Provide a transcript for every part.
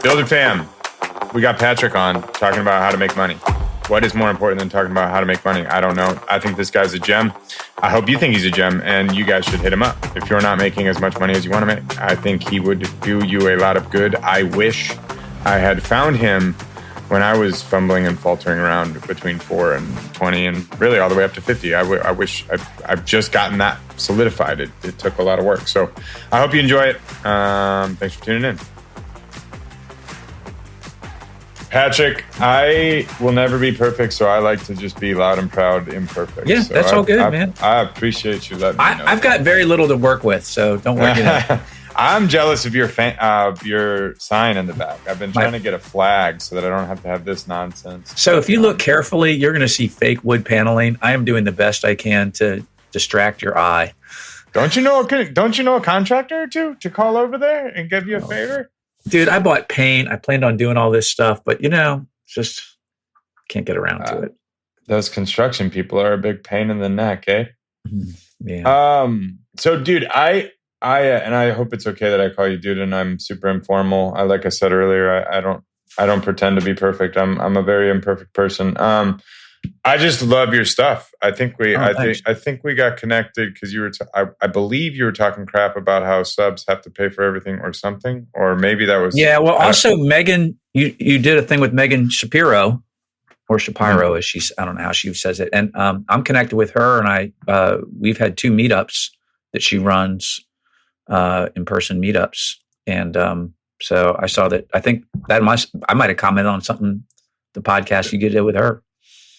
Builder fam, we got Patrick on talking about how to make money. What is more important than talking about how to make money? I don't know. I think this guy's a gem. I hope you think he's a gem, and you guys should hit him up. If you're not making as much money as you want to make, I think he would do you a lot of good. I wish I had found him when I was fumbling and faltering around between 4 and 20 and really all the way up to 50. I wish I've just gotten that solidified. It took a lot of work. So I hope you enjoy it. Thanks for tuning in. Patrick, I will never be perfect, so I like to just be loud and proud imperfect. Yeah, so that's all good, man. I appreciate you letting me know. I've got very little to work with, so don't worry. I'm jealous of your sign in the back. I've been trying to get a flag so that I don't have to have this nonsense. So if you look carefully, you're going to see fake wood paneling. I am doing the best I can to distract your eye. Don't you know a contractor or two to call over there and give you a favor? Dude, I bought paint. I planned on doing all this stuff, but just can't get around to it. Those construction people are a big pain in the neck, eh? Yeah. So, dude, I hope it's okay that I call you dude, and I'm super informal. Like I said earlier, I don't pretend to be perfect. I'm a very imperfect person. I just love your stuff. I think we got connected because you were. I believe you were talking crap about how subs have to pay for everything or something, or maybe that was. Yeah. Well, also Megan, you did a thing with Megan Shapiro, or Shapiro, as she's. I don't know how she says it, and I'm connected with her, and we've had 2 meetups that she runs, in-person meetups, and so I saw that. I think that I might have commented on something, the podcast you did with her.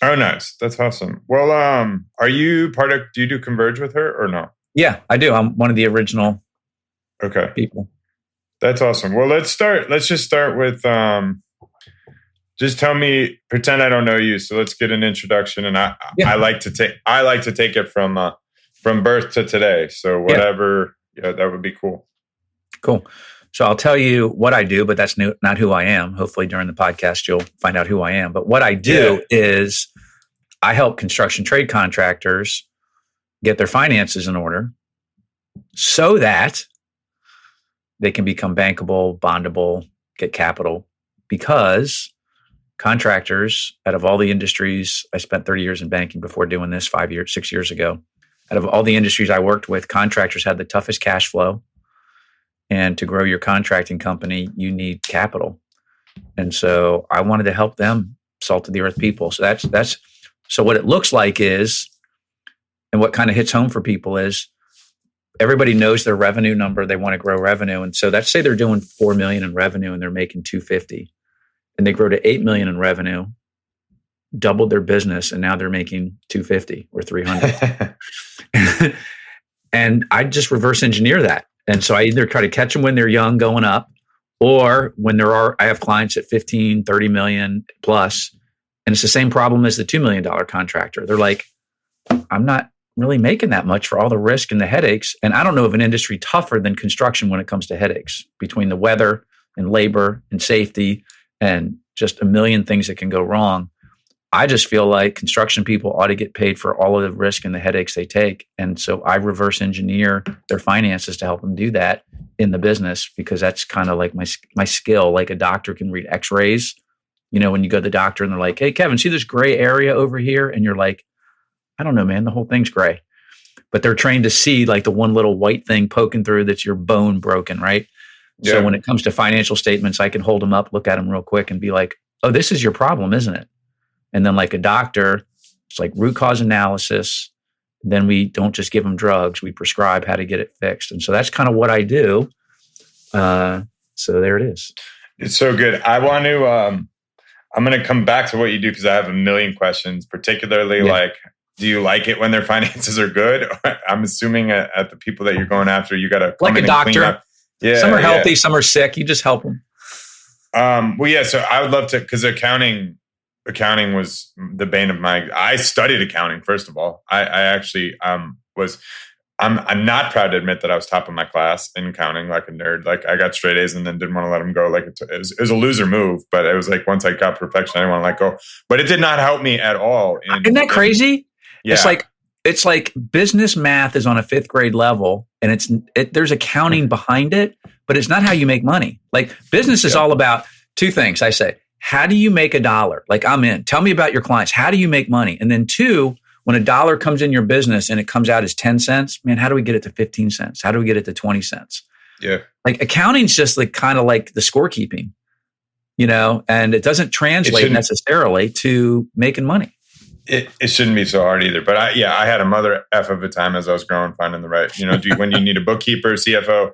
Oh, nice. That's awesome. Well, are you do you do Converge with her or no? Yeah, I do. I'm one of the original people. That's awesome. Well, let's just start with, just pretend I don't know you. So let's get an introduction. And I like to take it from birth to today. So whatever, that would be cool. Cool. So I'll tell you what I do, but that's not who I am. Hopefully during the podcast, you'll find out who I am. But what I do is I help construction trade contractors get their finances in order so that they can become bankable, bondable, get capital. Because contractors, out of all the industries, I spent 30 years in banking before doing this 6 years ago. Out of all the industries I worked with, contractors had the toughest cash flow. And to grow your contracting company, you need capital. And so I wanted to help them, salt of the earth people. So so what it looks like is, and what kind of hits home for people is, everybody knows their revenue number. They want to grow revenue. And so let's say they're doing 4 million in revenue and they're making 250, and they grow to 8 million in revenue, doubled their business, and now they're making 250 or 300. And I just reverse engineer that. And so I either try to catch them when they're young going up, or when I have clients at 15, 30 million plus, and it's the same problem as the $2 million contractor. They're like, I'm not really making that much for all the risk and the headaches. And I don't know of an industry tougher than construction when it comes to headaches, between the weather and labor and safety and just a million things that can go wrong. I just feel like construction people ought to get paid for all of the risk and the headaches they take. And so I reverse engineer their finances to help them do that in the business, because that's kind of like my skill. Like a doctor can read x-rays, when you go to the doctor and they're like, hey, Kevin, see this gray area over here? And you're like, I don't know, man, the whole thing's gray. But they're trained to see like the one little white thing poking through that's your bone broken, right? Yeah. So when it comes to financial statements, I can hold them up, look at them real quick and be like, oh, this is your problem, isn't it? And then like a doctor, it's like root cause analysis. Then we don't just give them drugs. We prescribe how to get it fixed. And so that's kind of what I do. So there it is. It's so good. I'm going to come back to what you do, because I have a million questions, particularly like, do you like it when their finances are good? I'm assuming at the people that you're going after, you got to like a doctor. Yeah, some are healthy, some are sick. You just help them. Well, yeah. So I would love to, because accounting was the bane of I studied accounting, first of all. I actually I'm not proud to admit that I was top of my class in accounting, like a nerd. Like I got straight A's and then didn't want to let them go. Like it was a loser move, but it was like once I got perfection, I didn't want to let go. But it did not help me at all. Isn't that crazy? Yeah. It's like it's like business math is on a 5th grade level, and there's accounting behind it, but it's not how you make money. Like business is all about 2 things. I say, how do you make $1? Like I'm in. Tell me about your clients. How do you make money? And then 2, when $1 comes in your business and it comes out as 10 cents, man, how do we get it to 15 cents? How do we get it to 20 cents? Yeah. Like accounting's just like kind of like the scorekeeping, and it doesn't translate necessarily to making money. It shouldn't be so hard either. But I had a mother F of a time as I was growing, finding the right, when you need a bookkeeper, CFO,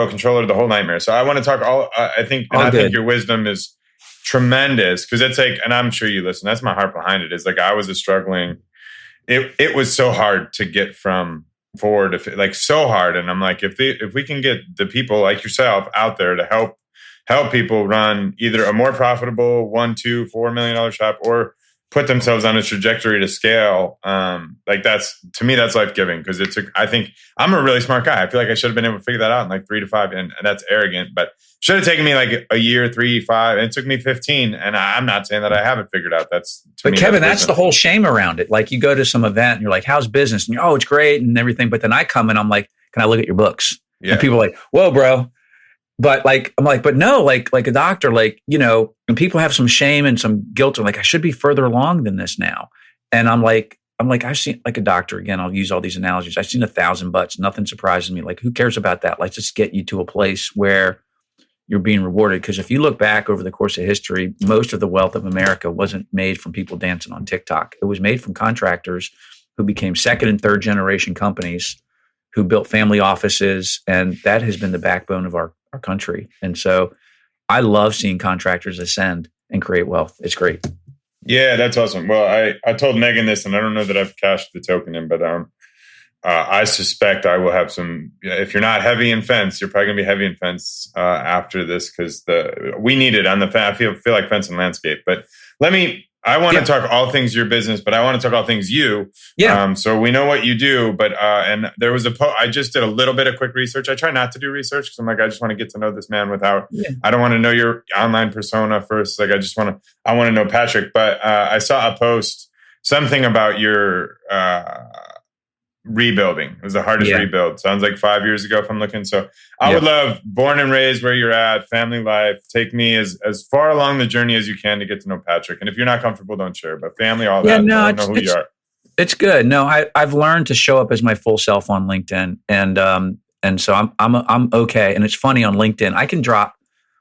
controller, the whole nightmare. So I want to talk I think your wisdom is tremendous, because it's like, and I'm sure you listen, that's my heart behind it, is like, I was struggling. It was so hard to get from 4 to like so hard. And I'm like, if we can get the people like yourself out there to help people run either a more profitable $1, $2, $4 million shop, or put themselves on a trajectory to scale. Like to me, that's life-giving, because I think I'm a really smart guy. I feel like I should have been able to figure that out in like 3 to 5, and that's arrogant, but should have taken me like a year, 3, 5, and it took me 15. And I'm not saying that I haven't figured out. But Kevin, that's the whole shame around it. Like you go to some event and you're like, how's business? And it's great and everything. But then I come and I'm like, can I look at your books? Yeah. And people are like, whoa, bro. But like, I'm like, but no, like a doctor, and people have some shame and some guilt. Or like, I should be further along than this now. And I'm like, I've seen like a doctor, again, I'll use all these analogies. I've seen 1,000 butts. Nothing surprises me. Like, who cares about that? Let's just get you to a place where you're being rewarded. Because if you look back over the course of history, most of the wealth of America wasn't made from people dancing on TikTok. It was made from contractors who became 2nd and 3rd generation companies, who built family offices. And that has been the backbone of our country. And so I love seeing contractors ascend and create wealth. It's great. Yeah, that's awesome. Well, I told Megan this, and I don't know that I've cashed the token in, but I suspect I will have some. If you're not heavy in fence, you're probably going to be heavy in fence after this, because we need it on the fence. I feel like fence and landscape. But I want to talk all things your business, but I want to talk all things you. Yeah. So we know what you do, but and there was I just did a little bit of quick research. I try not to do research because I'm like, I just want to get to know this man without. Yeah. I don't want to know your online persona first. Like I want to know Patrick. But I saw a post, something about your rebuilding. It was the hardest rebuild. Sounds like 5 years ago if I'm looking. So I would love, born and raised where you're at, family life, take me as far along the journey as you can to get to know Patrick. And if you're not comfortable, don't share, but family, all that, know who you are. It's good. No, I've learned to show up as my full self on LinkedIn. And so I'm okay. And it's funny, on LinkedIn, I can drop,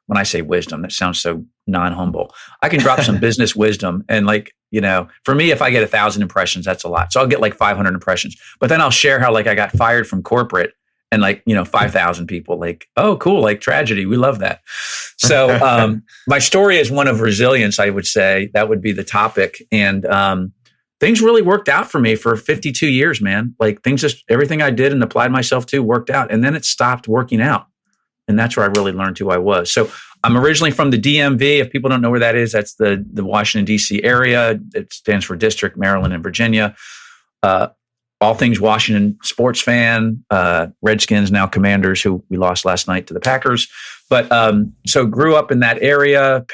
when I say wisdom, that sounds so non-humble. I can drop some business wisdom, and for me, if I get 1,000 impressions, that's a lot. So I'll get like 500 impressions, but then I'll share how like I got fired from corporate, and 5,000 people like, oh, cool. Like tragedy. We love that. So my story is one of resilience, I would say. That would be the topic. And things really worked out for me for 52 years, man. Like everything I did and applied myself to worked out. And then it stopped working out. And that's where I really learned who I was. So I'm originally from the DMV. If people don't know where that is, that's the Washington, D.C. area. It stands for District, Maryland, and Virginia. All things Washington sports fan, Redskins, now Commanders, who we lost last night to the Packers. But so grew up in that area.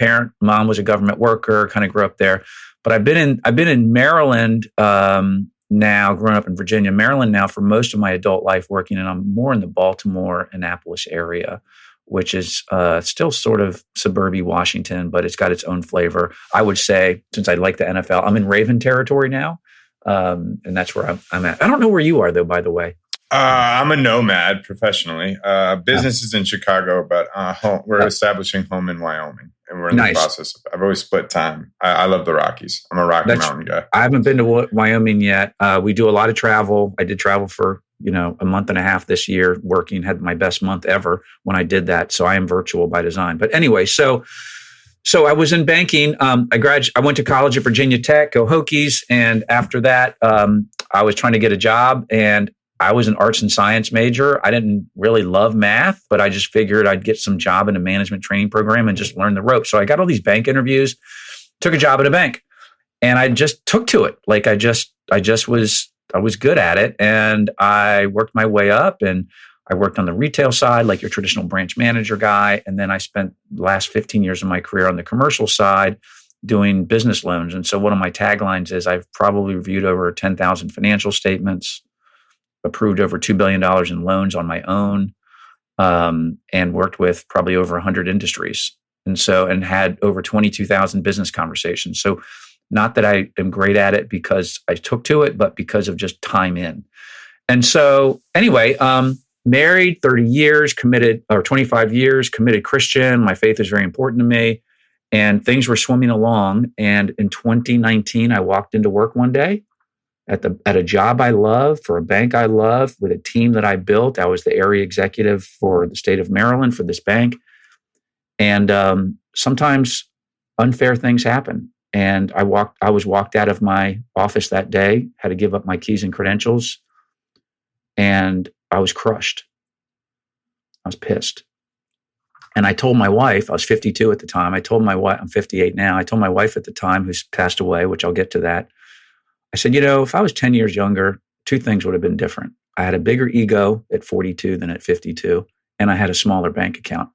Mom was a government worker, kind of grew up there. But I've been in Maryland now, growing up in Virginia, Maryland now for most of my adult life working, and I'm more in the Baltimore, Annapolis area, which is still sort of suburban Washington, but it's got its own flavor. I would say, since I like the NFL, I'm in Raven territory now, and that's where I'm at. I don't know where you are, though, by the way. I'm a nomad professionally. Business is in Chicago, but we're establishing home in Wyoming, and we're in the process. I've always split time. I love the Rockies. I'm a Rocky Mountain guy. I haven't been to Wyoming yet. We do a lot of travel. I did travel for a month and a half this year, working. Had my best month ever when I did that. So I am virtual by design. But anyway, so I was in banking. I went to college at Virginia Tech, go Hokies, and after that, I was trying to get a job, and I was an arts and science major. I didn't really love math, but I just figured I'd get some job in a management training program and just learn the ropes. So I got all these bank interviews, took a job at a bank, and I just took to it. Like I was good at it, and I worked my way up, and I worked on the retail side, like your traditional branch manager guy. And then I spent the last 15 years of my career on the commercial side, doing business loans. And so one of my taglines is I've probably reviewed over 10,000 financial statements, approved over $2 billion in loans on my own, and worked with probably over 100 industries. And had over 22,000 business conversations. So not that I am great at it because I took to it, but because of just time in. And so anyway, married 30 years, committed, or 25 years, committed Christian. My faith is very important to me. And things were swimming along. And in 2019, I walked into work one day at a job I love, for a bank I love, with a team that I built. I was the area executive for the state of Maryland for this bank. And sometimes unfair things happen. And I was walked out of my office that day, had to give up my keys and credentials. And I was crushed. I was pissed. And I told my wife, I was 52 at the time. I told my wife, I'm 58 now. I told my wife at the time, who's passed away, which I'll get to that. I said, if I was 10 years younger, two things would have been different. I had a bigger ego at 42 than at 52, and I had a smaller bank account.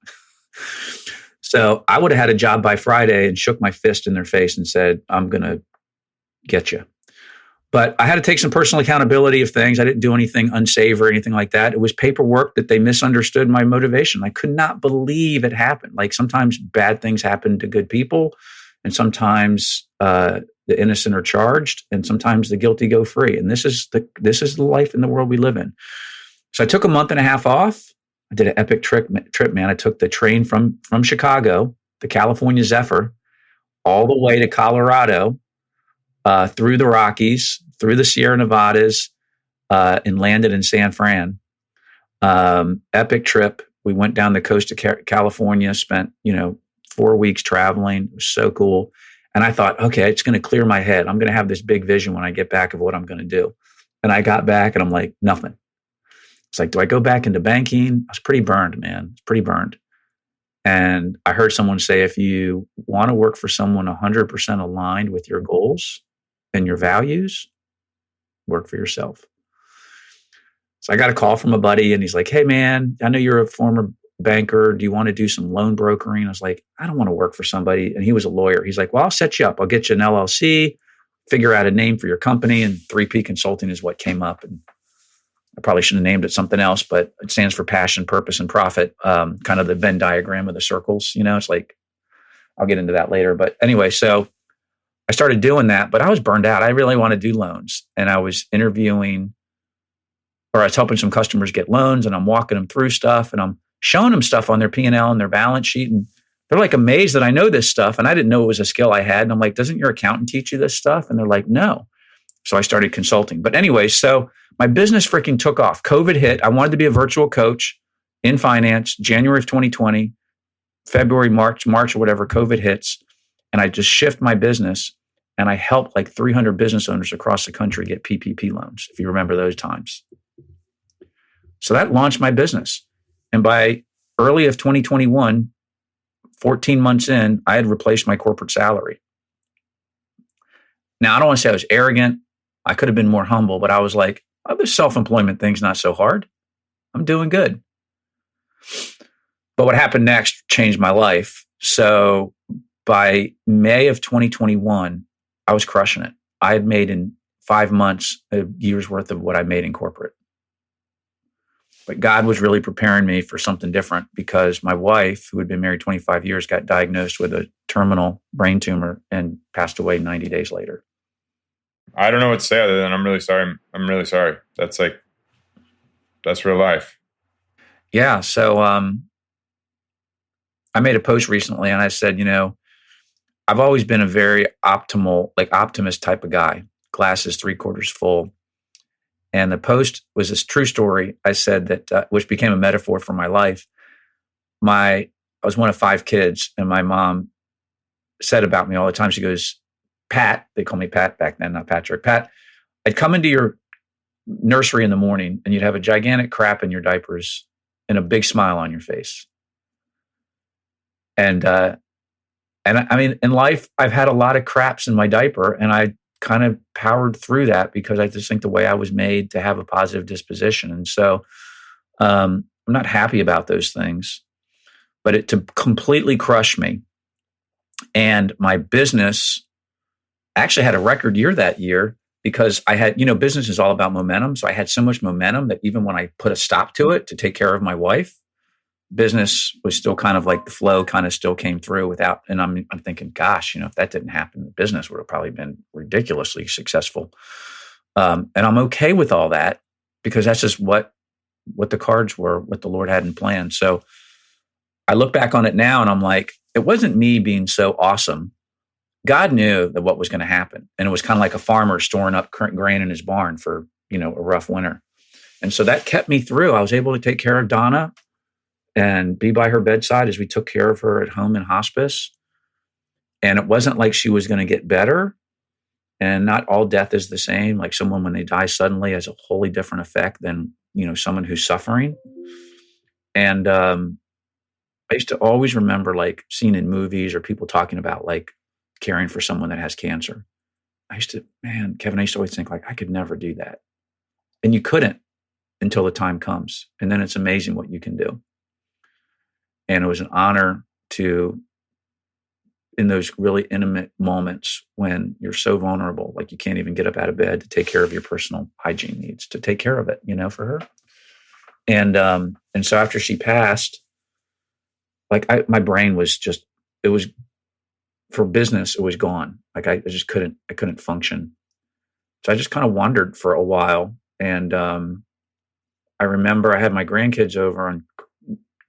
So I would have had a job by Friday and shook my fist in their face and said, I'm going to get you. But I had to take some personal accountability of things. I didn't do anything unsafe or anything like that. It was paperwork that they misunderstood my motivation. I could not believe it happened. Like, sometimes bad things happen to good people, and sometimes the innocent are charged, and sometimes the guilty go free. And this is the life in the world we live in. So I took a month and a half off. I did an epic trip, man. I took the train from Chicago, the California Zephyr, all the way to Colorado, through the Rockies, through the Sierra Nevadas, and landed in San Fran. Epic trip. We went down the coast of California, spent 4 weeks traveling. It was so cool. And I thought, okay, it's going to clear my head. I'm going to have this big vision when I get back of what I'm going to do. And I got back and I'm like, nothing. It's like, do I go back into banking? I was pretty burned, man. It's pretty burned. And I heard someone say, if you want to work for someone 100% aligned with your goals and your values, work for yourself. So I got a call from a buddy, and he's like, hey, man, I know you're a former banker. Do you want to do some loan brokering? I was like, I don't want to work for somebody. And he was a lawyer. He's like, well, I'll set you up. I'll get you an LLC, figure out a name for your company. And 3P Consulting is what came up. And I probably should have named it something else, but it stands for passion, purpose, and profit. Kind of the Venn diagram of the circles. It's like, I'll get into that later. But anyway, so I started doing that, but I was burned out. I really want to do loans. And I was interviewing, or I was helping some customers get loans, and I'm walking them through stuff, and I'm showing them stuff on their P&L and their balance sheet. And they're like amazed that I know this stuff. And I didn't know it was a skill I had. And I'm like, doesn't your accountant teach you this stuff? And they're like, no. So I started consulting. But anyway, so my business freaking took off. COVID hit. I wanted to be a virtual coach in finance, January of 2020, February, March or whatever, COVID hits. And I just shift my business, and I helped like 300 business owners across the country get PPP loans, if you remember those times. So that launched my business. And by early of 2021, 14 months in, I had replaced my corporate salary. Now, I don't want to say I was arrogant. I could have been more humble, but I was like, oh, this self-employment thing's not so hard. I'm doing good. But what happened next changed my life. So by May of 2021, I was crushing it. I had made in 5 months a year's worth of what I made in corporate. But God was really preparing me for something different, because my wife, who had been married 25 years, got diagnosed with a terminal brain tumor and passed away 90 days later. I don't know what to say other than I'm really sorry. I'm really sorry. That's real life. Yeah. So I made a post recently, and I said, I've always been a very optimist type of guy. Glass is 3/4 full. And the post was this true story. I said that, which became a metaphor for my life. I was one of 5 kids, and my mom said about me all the time, she goes, Pat, they call me Pat back then, not Patrick. Pat, I'd come into your nursery in the morning, and you'd have a gigantic crap in your diapers and a big smile on your face. And I mean, in life, I've had a lot of craps in my diaper, and I kind of powered through that because I just think the way I was made to have a positive disposition. And so I'm not happy about those things, but to completely crush me, And my business actually had a record year that year because I had, business is all about momentum. So I had so much momentum that even when I put a stop to it to take care of my wife, business was still kind of like the flow kind of still came through without, and I'm thinking, gosh, if that didn't happen, the business would have probably been ridiculously successful. And I'm okay with all that because that's just what the cards were, what the Lord had in plan. So I look back on it now and I'm like, it wasn't me being so awesome. God knew that what was going to happen. And it was kind of like a farmer storing up grain in his barn for, a rough winter. And so that kept me through. I was able to take care of Donna and be by her bedside as we took care of her at home in hospice. And it wasn't like she was going to get better. And not all death is the same. Like someone, when they die suddenly, has a wholly different effect than, someone who's suffering. And I used to always remember like seeing in movies or people talking about like caring for someone that has cancer. Kevin, I used to always think like, I could never do that. And you couldn't until the time comes. And then it's amazing what you can do. And it was an honor to, in those really intimate moments when you're so vulnerable, like you can't even get up out of bed to take care of your personal hygiene needs, to take care of it, for her. And so after she passed, like my brain was just, it was for business, it was gone. Like I couldn't function. So I just kind of wandered for a while. And I remember I had my grandkids over on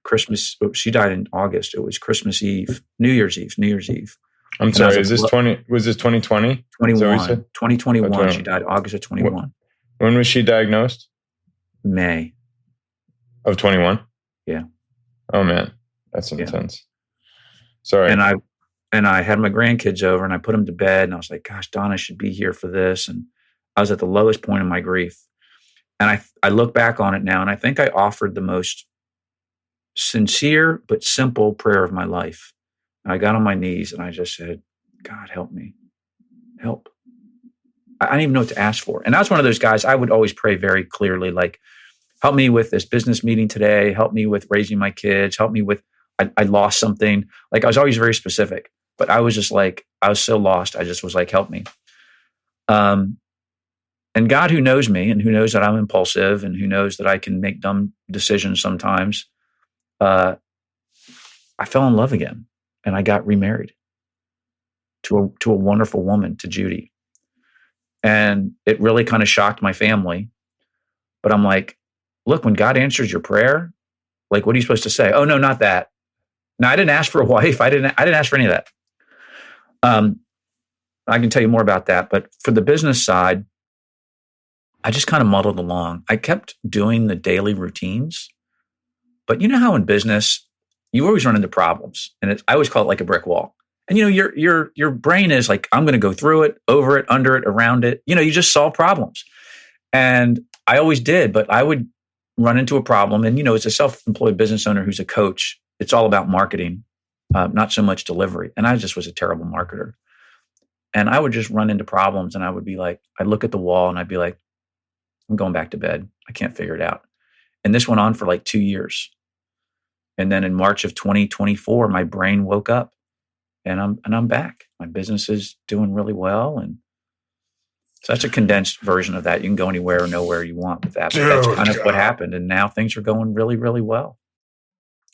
Christmas. She died in August. It was Christmas Eve, New Year's Eve. I'm sorry. Was this 2020? 21. 2021. She died August of 21. When was she diagnosed? May. Of 21? Yeah. Oh man. That's intense. Sorry. And I had my grandkids over and I put them to bed and I was like, gosh, Donna should be here for this. And I was at the lowest point of my grief. And I look back on it now and I think I offered the most sincere but simple prayer of my life. And I got on my knees and I just said, God, help me. Help. I didn't even know what to ask for. And I was one of those guys, I would always pray very clearly, like, help me with this business meeting today. Help me with raising my kids. Help me with, I lost something. Like I was always very specific, but I was just like, I was so lost. I just was like, help me. And God, who knows me and who knows that I'm impulsive and who knows that I can make dumb decisions sometimes, I fell in love again and I got remarried to a wonderful woman, to Judy. And it really kind of shocked my family. But I'm like, look, when God answers your prayer, like, what are you supposed to say? Oh, no, not that. No, I didn't ask for a wife. I didn't ask for any of that. I can tell you more about that. But for the business side, I just kind of muddled along. I kept doing the daily routines. But you know how in business, you always run into problems. And I always call it like a brick wall. And, your brain is like, I'm going to go through it, over it, under it, around it. You just solve problems. And I always did, but I would run into a problem. And, as a self-employed business owner who's a coach, it's all about marketing, not so much delivery. And I just was a terrible marketer. And I would just run into problems and I would be like, I'd look at the wall and I'd be like, I'm going back to bed. I can't figure it out. And this went on for like 2 years. And then in March of 2024, my brain woke up and I'm back. My business is doing really well. And so that's a condensed version of that. You can go anywhere or nowhere you want with that. But that's kind of what happened. And now things are going really, really well.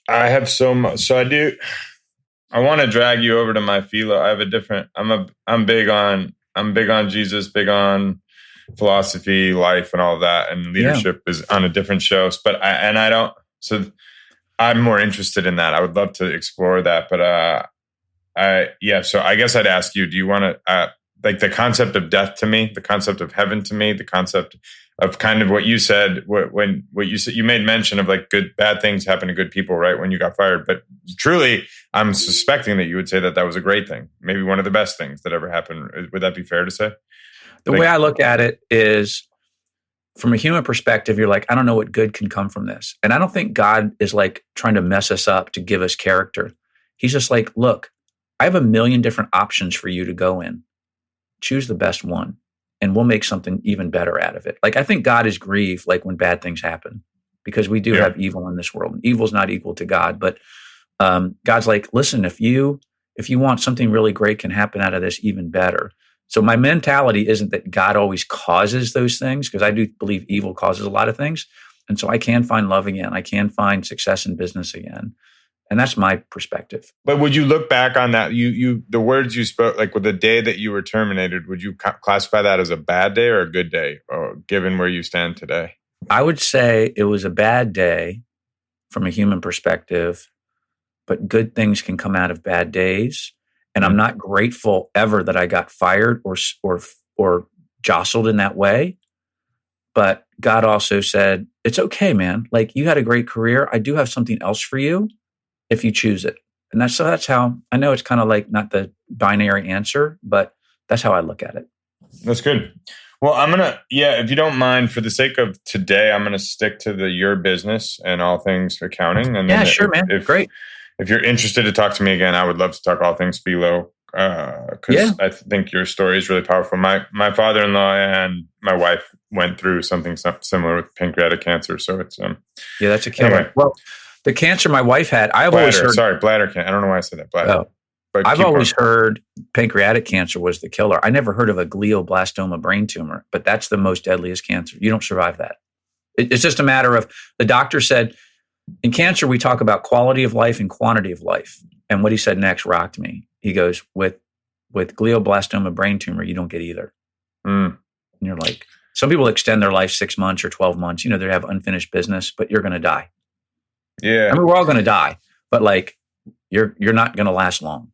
I have so much. So I want to drag you over to my philo. I have a different, I'm big on Jesus, big on philosophy, life and all of that. And leadership is on a different show. But I'm more interested in that. I would love to explore that. But so I guess I'd ask you, do you want to, like the concept of death to me, the concept of heaven to me, the concept of kind of what you said, when you said, you made mention of like bad things happen to good people, right? When you got fired. But truly, I'm suspecting that you would say that was a great thing. Maybe one of the best things that ever happened. Would that be fair to say? The way I look at it is from a human perspective, you're like, I don't know what good can come from this. And I don't think God is like trying to mess us up to give us character. He's just like, look, I have a million different options for you to go in. Choose the best one and we'll make something even better out of it. Like, I think God is grieved like when bad things happen because we do have evil in this world. And evil is not equal to God, but God's like, listen, if you if you want something really great can happen out of this, even better. So my mentality isn't that God always causes those things, because I do believe evil causes a lot of things. And so I can find love again. I can find success in business again. And that's my perspective. But would you look back on that? The words you spoke, like with the day that you were terminated, would you classify that as a bad day or a good day, given where you stand today? I would say it was a bad day from a human perspective, but good things can come out of bad days. And I'm not grateful ever that I got fired or jostled in that way. But God also said, it's okay, man. Like, you had a great career. I do have something else for you if you choose it. And that's how I know it's kind of like not the binary answer, but that's how I look at it. That's good. Well, if you don't mind, for the sake of today, I'm going to stick to your business and all things accounting. And then sure, man. Great. If you're interested to talk to me again, I would love to talk all things Philo, because I think your story is really powerful. My father-in-law and my wife went through something similar with pancreatic cancer. So it's that's a killer. Anyway. Well, the cancer my wife had, bladder cancer. I don't know why I said that. Bladder. Oh. But I've always heard pancreatic cancer was the killer. I never heard of a glioblastoma brain tumor, but that's the most deadliest cancer. You don't survive that. It's just a matter of, the doctor said, in cancer, we talk about quality of life and quantity of life. And what he said next rocked me. He goes, with glioblastoma brain tumor, you don't get either. And you're like, some people extend their life 6 months or 12 months. They have unfinished business, but you're going to die. Yeah. I mean, we're all going to die, but like, you're not going to last long.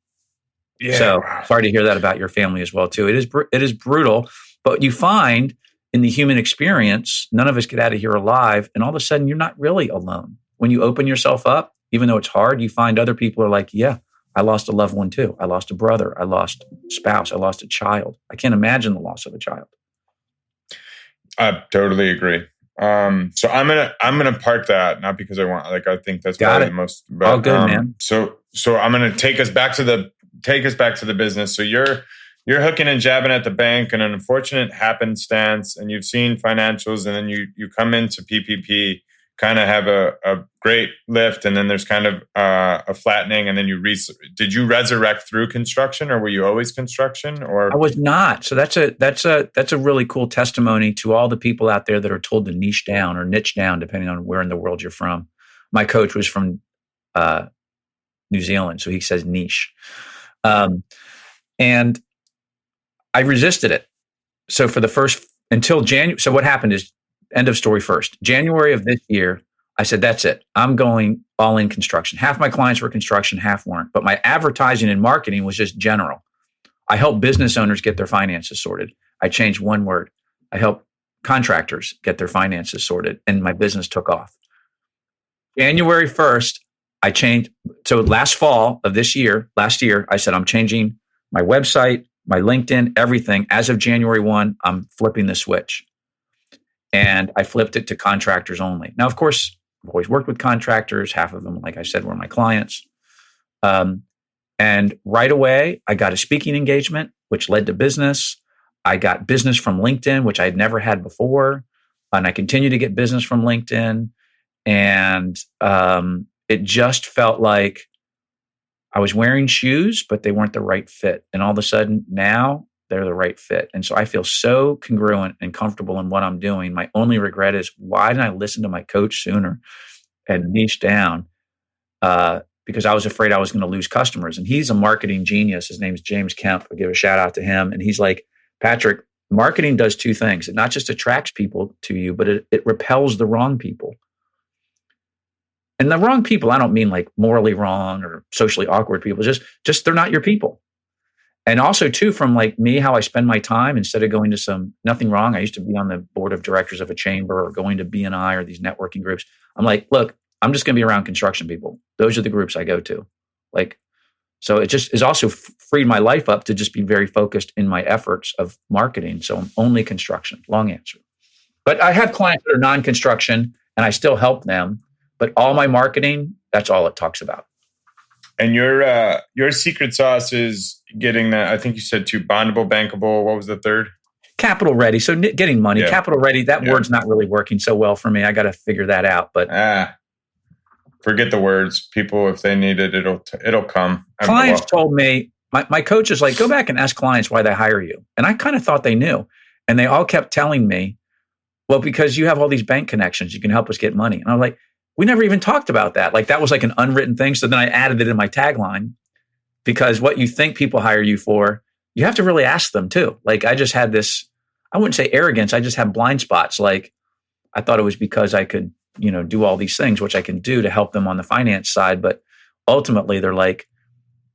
Yeah. So sorry to hear that about your family as well, too. It is brutal, but you find in the human experience, none of us get out of here alive. And all of a sudden, you're not really alone. When you open yourself up, even though it's hard, you find other people are like, yeah, I lost a loved one too. I lost a brother. I lost a spouse. I lost a child. I can't imagine the loss of a child. I totally agree. So I'm gonna park that, not because I think that's probably the most. But, all good, man. So I'm gonna take us back to the business. So you're hooking and jabbing at the bank, and an unfortunate happenstance, and you've seen financials, and then you come into PPP, kind of have a great lift, and then there's kind of a flattening, and then did you resurrect through construction, or were you always construction? Or I was not. So that's a really cool testimony to all the people out there that are told to niche down or niche down, depending on where in the world you're from. My coach was from New Zealand, so he says niche, and I resisted it. So for the first until January. So what happened is, end of story first. January of this year, I said, that's it. I'm going all in construction. Half my clients were construction, half weren't. But my advertising and marketing was just general. I help business owners get their finances sorted. I changed one word. I help contractors get their finances sorted, and my business took off. January 1st, I changed. So last year, I said, I'm changing my website, my LinkedIn, everything. As of January 1, I'm flipping the switch. And I flipped it to contractors only. Now, of course, I've always worked with contractors. Half of them, like I said, were my clients. And right away, I got a speaking engagement, which led to business. I got business from LinkedIn, which I had never had before. And I continue to get business from LinkedIn. And it just felt like I was wearing shoes, but they weren't the right fit. And all of a sudden, now they're the right fit. And so I feel so congruent and comfortable in what I'm doing. My only regret is, why didn't I listen to my coach sooner and niche down? Because I was afraid I was going to lose customers. And he's a marketing genius. His name is James Kemp. I'll give a shout out to him. And he's like, Patrick, marketing does two things. It not just attracts people to you, but it repels the wrong people. And the wrong people, I don't mean like morally wrong or socially awkward people. Just they're not your people. And also, too, from like me, how I spend my time, instead of going to nothing wrong. I used to be on the board of directors of a chamber or going to BNI or these networking groups. I'm like, look, I'm just going to be around construction people. Those are the groups I go to. Like, so it just is also freed my life up to just be very focused in my efforts of marketing. So I'm only construction. Long answer. But I have clients that are non-construction, and I still help them. But all my marketing, that's all it talks about. And your secret sauce is getting that, I think you said two, bondable, bankable. What was the third? Capital ready. So getting money, capital ready. That word's not really working so well for me. I got to figure that out. But forget the words. People, if they need it, it'll come. Clients told me, my coach is like, go back and ask clients why they hire you. And I kind of thought they knew. And they all kept telling me, well, because you have all these bank connections, you can help us get money. And I'm like, we never even talked about that. Like that was like an unwritten thing. So then I added it in my tagline, because what you think people hire you for, you have to really ask them too. Like I just had this, I wouldn't say arrogance. I just had blind spots. Like I thought it was because I could, do all these things, which I can do to help them on the finance side. But ultimately they're like,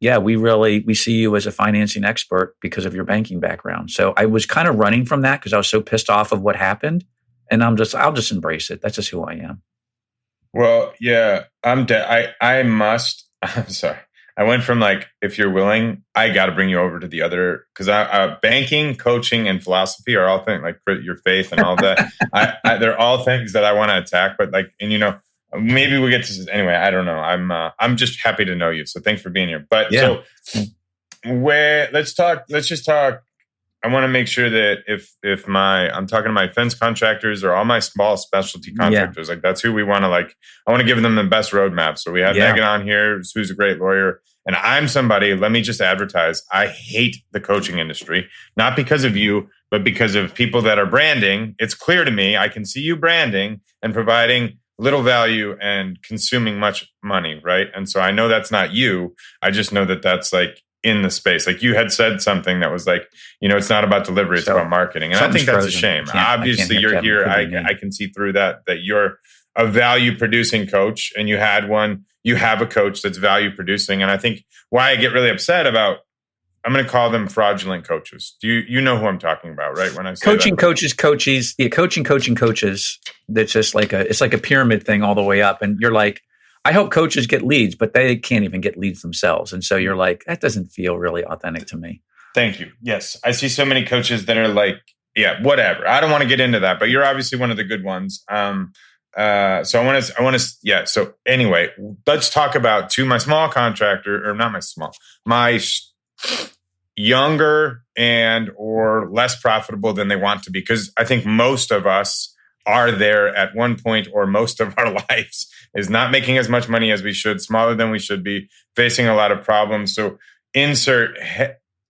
yeah, we see you as a financing expert because of your banking background. So I was kind of running from that because I was so pissed off of what happened. And I'll just embrace it. That's just who I am. Well, yeah, I'm sorry. I went from like, if you're willing, I got to bring you over to the other, because banking, coaching, and philosophy are all things like your faith and all that. They're all things that I want to attack. But like, and maybe we get to anyway. I don't know. I'm just happy to know you. So thanks for being here. But yeah. So let's just talk. I want to make sure that if I'm talking to my fence contractors or all my small specialty contractors, like that's who we want to I want to give them the best roadmap. So we had Megan on here, who's a great lawyer. And I'm somebody, let me just advertise. I hate the coaching industry, not because of you, but because of people that are branding. It's clear to me, I can see you branding and providing little value and consuming much money, right? And so I know that's not you. I just know that that's like in the space. Like you had said something that was like, it's not about delivery, it's about marketing. And I think that's a shame. Obviously you're here. I can see through that you're a value producing coach, and you have a coach that's value producing. And I think why I get really upset about, I'm going to call them fraudulent coaches. Do you know who I'm talking about, right? When I say coaching coaches, coaches, that's just it's like a pyramid thing all the way up. And you're like, I hope coaches get leads, but they can't even get leads themselves. And so you're like, that doesn't feel really authentic to me. Thank you. Yes. I see so many coaches that are like, yeah, whatever. I don't want to get into that, but you're obviously one of the good ones. So I want to, yeah. So anyway, let's talk about my small contractor, or not my younger and or less profitable than they want to be. Because I think most of us are there at one point or most of our lives, is not making as much money as we should, smaller than we should be, facing a lot of problems. So insert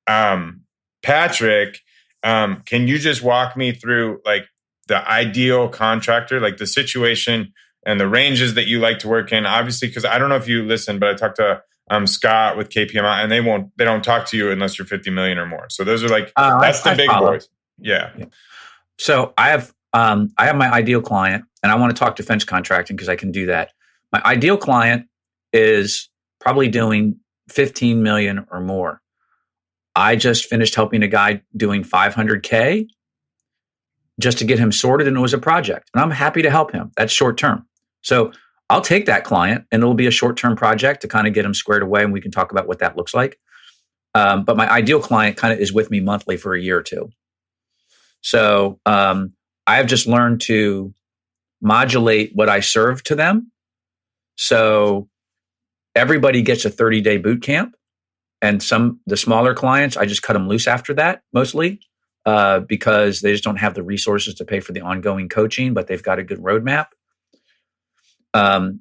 Patrick, can you just walk me through like the ideal contractor, like the situation and the ranges that you like to work in? Obviously, because I don't know if you listen, but I talked to Scott with KPMI, and they don't talk to you unless you're 50 million or more. So those are like, that's the big boys. Yeah. So I have my ideal client, and I want to talk defense contracting because I can do that. My ideal client is probably doing 15 million or more. I just finished helping a guy doing 500K just to get him sorted, and it was a project, and I'm happy to help him. That's short term. So I'll take that client, and it'll be a short term project to kind of get him squared away, and we can talk about what that looks like. But my ideal client kind of is with me monthly for a year or two. So I've just learned to modulate what I serve to them. So everybody gets a 30-day boot camp, and the smaller clients, I just cut them loose after that, mostly because they just don't have the resources to pay for the ongoing coaching, but they've got a good roadmap.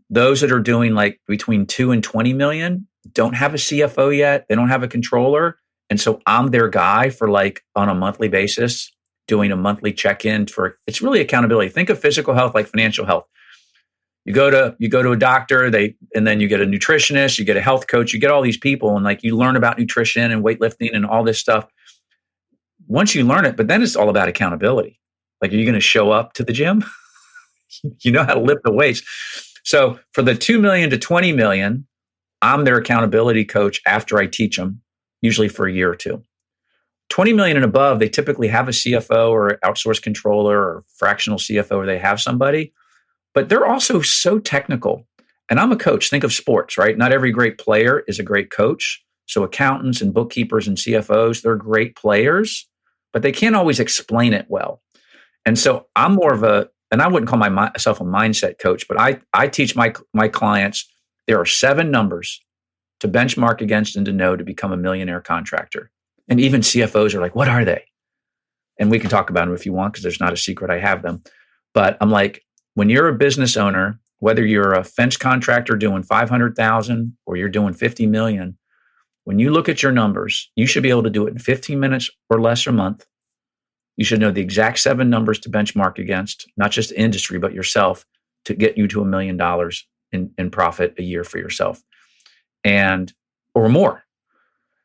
Those that are doing like between 2 and 20 million don't have a CFO yet. They don't have a controller. And so I'm their guy for like on a monthly basis, doing a monthly check-in it's really accountability. Think of physical health like financial health. You go to a doctor, and then you get a nutritionist, you get a health coach, you get all these people, and like you learn about nutrition and weightlifting and all this stuff. Once you learn it, but then it's all about accountability. Like, are you going to show up to the gym? You know how to lift the weights. So for the 2 million to 20 million, I'm their accountability coach after I teach them, usually for a year or two. 20 million and above, they typically have a CFO or outsourced controller or fractional CFO, or they have somebody, but they're also so technical. And I'm a coach. Think of sports, right? Not every great player is a great coach. So accountants and bookkeepers and CFOs, they're great players, but they can't always explain it well. And so I'm more of and I wouldn't call myself a mindset coach, but I teach my clients, there are 7 numbers to benchmark against and to know to become a millionaire contractor. And even CFOs are like, what are they? And we can talk about them if you want, because there's not a secret. I have them. But I'm like, when you're a business owner whether you're a fence contractor doing 500,000 or you're doing 50 million, when you look at your numbers, you should be able to do it in 15 minutes or less a month. You should know the exact 7 numbers to benchmark against, not just the industry, but yourself, to get you to $1 million in profit a year for yourself and or more.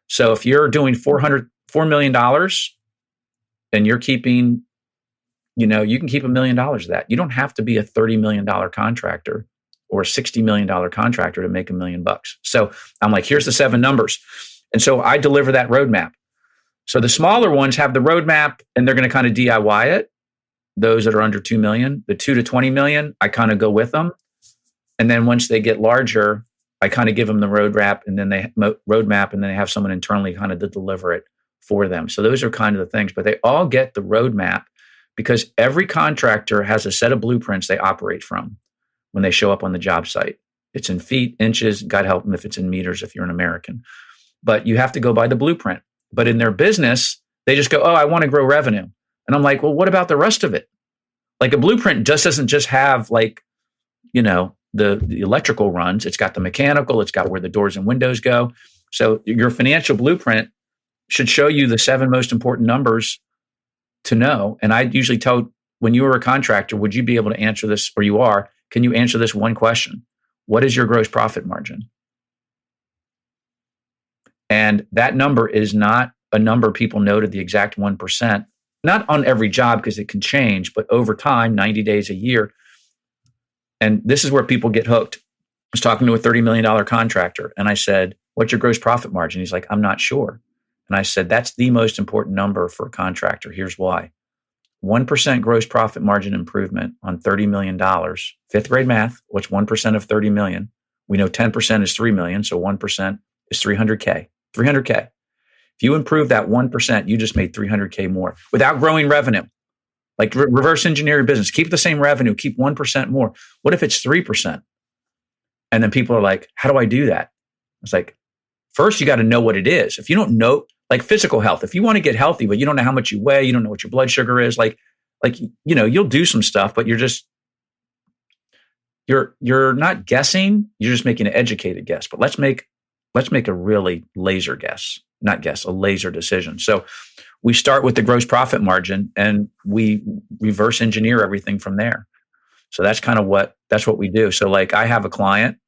So if you're doing $4 million and you're keeping, you can keep $1 million of that. You don't have to be a $30 million contractor or a $60 million contractor to make $1 million. So I'm like, here's the 7 numbers. And so I deliver that roadmap. So the smaller ones have the roadmap and they're going to kind of DIY it. Those that are under 2 million, the 2 to 20 million, I kind of go with them. And then once they get larger, I kind of give them the roadmap and then they have someone internally kind of to deliver it for them. So those are kind of the things, but they all get the roadmap because every contractor has a set of blueprints they operate from when they show up on the job site. It's in feet, inches, God help them if it's in meters, if you're an American. But you have to go by the blueprint. But in their business, they just go, oh, I want to grow revenue. And I'm like, well, what about the rest of it? Like a blueprint just doesn't just have like, the electrical runs. It's got the mechanical. It's got where the doors and windows go. So your financial blueprint should show you the 7 most important numbers to know. And I usually tell, when you were a contractor, would you be able to answer this, or you are, can you answer this one question? What is your gross profit margin? And that number is not a number people know to the exact 1%, not on every job because it can change, but over time, 90 days a year. And this is where people get hooked. I was talking to a $30 million contractor and I said, what's your gross profit margin? He's like, I'm not sure. And I said, that's the most important number for a contractor. Here's why. 1% gross profit margin improvement on $30 million. 5th grade math, what's 1% of 30 million? We know 10% is 3 million. So 1% is 300K. 300K. If you improve that 1%, you just made 300K more without growing revenue. Like reverse engineer your business. Keep the same revenue. Keep 1% more. What if it's 3%? And then people are like, how do I do that? It's like, first, you got to know what it is. If you don't know, like physical health, if you want to get healthy, but you don't know how much you weigh, you don't know what your blood sugar is, you'll do some stuff, but you're not guessing. You're just making an educated guess. But let's make a really laser guess, a laser decision. So we start with the gross profit margin and we reverse engineer everything from there. So that's what we do. So like I have a client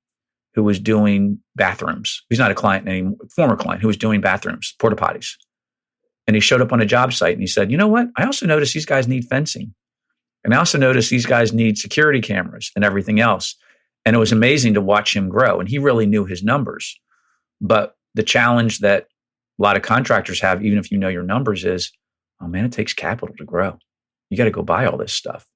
who was doing bathrooms. He's not a client anymore, former client who was doing bathrooms, porta potties. And he showed up on a job site and he said, you know what? I also noticed these guys need fencing. And I also noticed these guys need security cameras and everything else. And it was amazing to watch him grow. And he really knew his numbers. But the challenge that a lot of contractors have, even if you know your numbers, is, oh man, it takes capital to grow. You got to go buy all this stuff.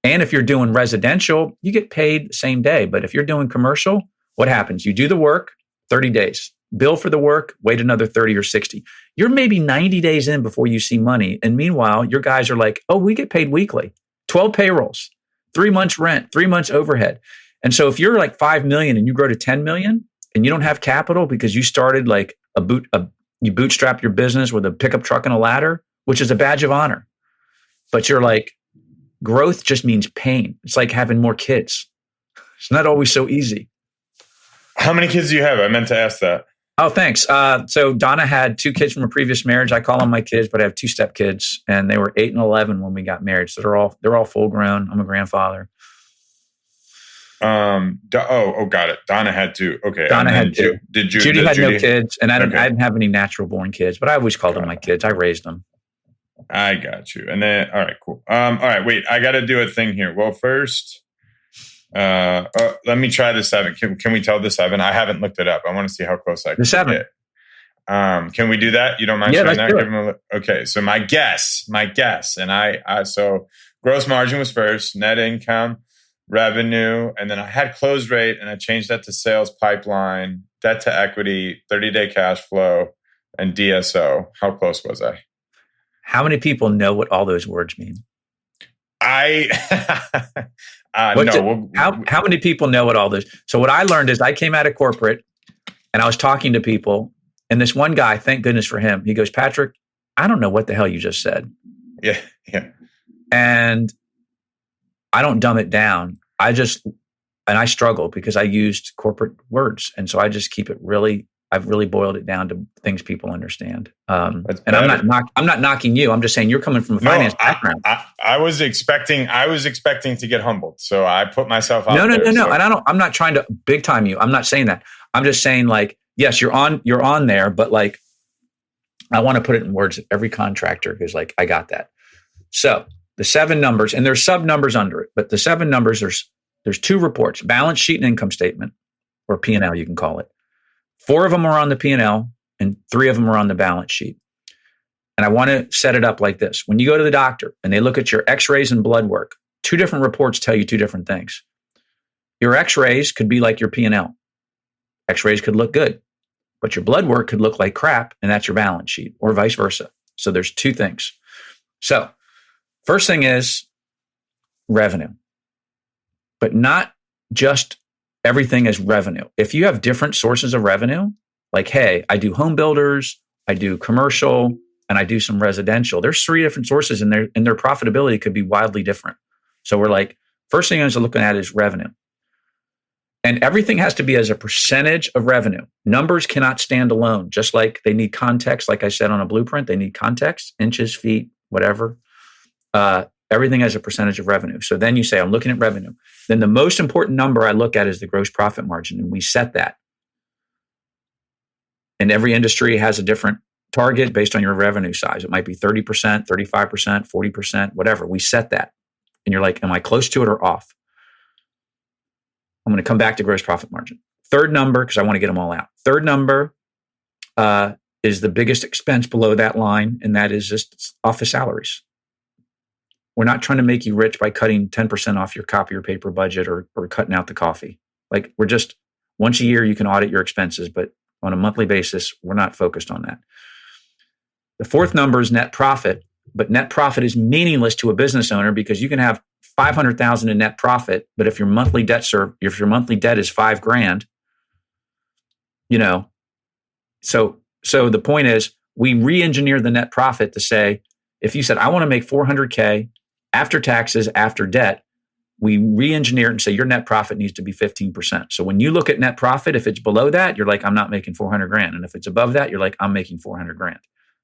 And if you're doing residential, you get paid the same day. But if you're doing commercial, what happens? You do the work, 30 days. Bill for the work, wait another 30 or 60. You're maybe 90 days in before you see money. And meanwhile, your guys are like, oh, we get paid weekly. 12 payrolls, 3 months rent, 3 months overhead. And so if you're like 5 million and you grow to 10 million, and you don't have capital because you started like you bootstrap your business with a pickup truck and a ladder, which is a badge of honor. But you're like, growth just means pain. It's like having more kids. It's not always so easy. How many kids do you have? I meant to ask that. Oh, thanks. So Donna had 2 kids from a previous marriage. I call them my kids, but I have 2 step kids, and they were 8 and 11 when we got married. So they're all full grown. I'm a grandfather. Got it. Donna had 2. Okay. Donna had 2. Judy had no kids, and I didn't have any natural born kids, but I always called them my kids. I raised them. I got you. And then, all right, cool. All right, wait, I got to do a thing here. Well, first, let me try the 7. Can we tell the 7? I haven't looked it up. I want to see how close I can the 7. get. Can we do that? You don't mind trying that? Give him okay. So my guess, and I so gross margin was first, net income, revenue, and then I had close rate, and I changed that to sales pipeline, debt to equity, 30-day cash flow, and DSO. How close was I? How many people know what all those words mean? No. How many people know what all those? So what I learned is I came out of corporate, and I was talking to people, and this one guy, thank goodness for him, he goes, Patrick, I don't know what the hell you just said. Yeah. And I don't dumb it down. I struggle because I used corporate words. And so I just keep it I've really boiled it down to things people understand. And I'm not knocking you. I'm just saying you're coming from a finance background. I was expecting to get humbled. So I put myself out there. No. So. And I'm not trying to big time you. I'm not saying that. I'm just saying like, yes, you're on there, but like, I want to put it in words that every contractor is like, I got that. So the 7 numbers, and there's sub numbers under it, but the 7 numbers, there's 2 reports, balance sheet and income statement, or P&L, you can call it. 4 of them are on the P&L and 3 of them are on the balance sheet. And I want to set it up like this. When you go to the doctor and they look at your x-rays and blood work, 2 different reports tell you 2 different things. Your x-rays could be like your P&L. X-rays could look good, but your blood work could look like crap, and that's your balance sheet, or vice versa. So there's 2 things. So first thing is revenue, but not just everything is revenue. If you have different sources of revenue, like, hey, I do home builders, I do commercial, and I do some residential. There's 3 different sources, and their profitability could be wildly different. So we're like, first thing I was looking at is revenue. And everything has to be as a percentage of revenue. Numbers cannot stand alone, just like they need context. Like I said on a blueprint, they need context, inches, feet, whatever. Everything as a percentage of revenue. So then you say, I'm looking at revenue. Then the most important number I look at is the gross profit margin, and we set that. And every industry has a different target based on your revenue size. It might be 30%, 35%, 40%, whatever. We set that. And you're like, am I close to it or off? I'm going to come back to gross profit margin. Third number, because I want to get them all out. Third number is the biggest expense below that line, and that is just office salaries. We're not trying to make you rich by cutting 10% off your copier paper budget or cutting out the coffee. Like, we're just, once a year you can audit your expenses, but on a monthly basis, we're not focused on that. The fourth number is net profit, but net profit is meaningless to a business owner because you can have $500,000 in net profit, but if your monthly debt is $5,000, so the point is we re-engineer the net profit to say, if you said, I want to make $400K after taxes, after debt, we re-engineer it and say your net profit needs to be 15%. So when you look at net profit, if it's below that, you're like, I'm not making $400,000. And if it's above that, you're like, I'm making $400,000.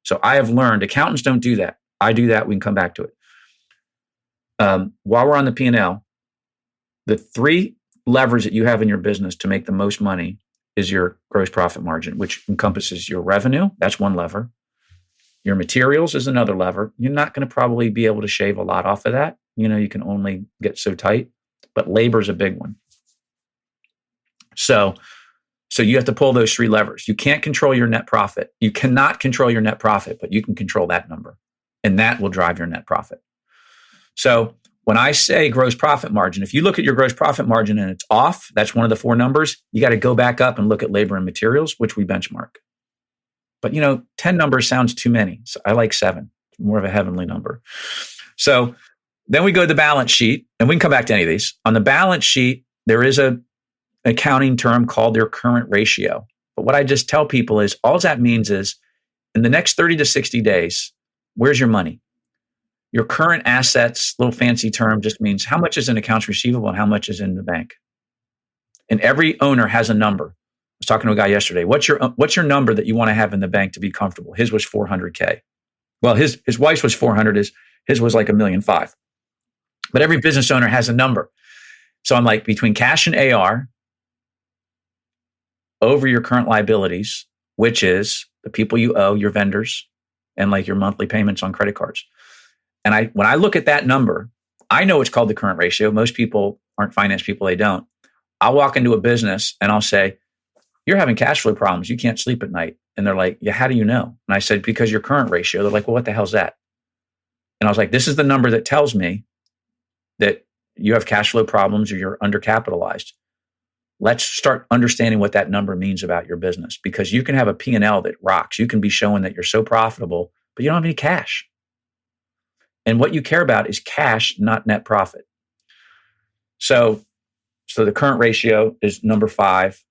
So I have learned accountants don't do that. I do that. We can come back to it. While we're on the P&L, the 3 levers that you have in your business to make the most money is your gross profit margin, which encompasses your revenue. That's one lever. Your materials is another lever. You're not going to probably be able to shave a lot off of that. You can only get so tight, but labor is a big one. So you have to pull those 3 levers. You can't control your net profit. You cannot control your net profit, but you can control that number, and that will drive your net profit. So when I say gross profit margin, if you look at your gross profit margin and it's off, that's one of the 4 numbers. You got to go back up and look at labor and materials, which we benchmark. But 10 numbers sounds too many. So I like 7, more of a heavenly number. So then we go to the balance sheet, and we can come back to any of these. On the balance sheet, there is an accounting term called their current ratio. But what I just tell people is all that means is in the next 30 to 60 days, where's your money? Your current assets, little fancy term, just means how much is in accounts receivable and how much is in the bank. And every owner has a number. I was talking to a guy yesterday. What's your number that you want to have in the bank to be comfortable? His was 400K. Well, his wife's was 400. His was like $1.5 million. But every business owner has a number. So I'm like, between cash and AR over your current liabilities, which is the people you owe, your vendors, and like your monthly payments on credit cards. And when I look at that number, I know it's called the current ratio. Most people aren't finance people. They don't. I'll walk into a business and I'll say, you're having cash flow problems. You can't sleep at night. And they're like, yeah, how do you know? And I said, because your current ratio. They're like, well, what the hell's that? And I was like, this is the number that tells me that you have cash flow problems or you're undercapitalized. Let's start understanding what that number means about your business, because you can have a P&L that rocks. You can be showing that you're so profitable, but you don't have any cash. And what you care about is cash, not net profit. So the current ratio is number 5.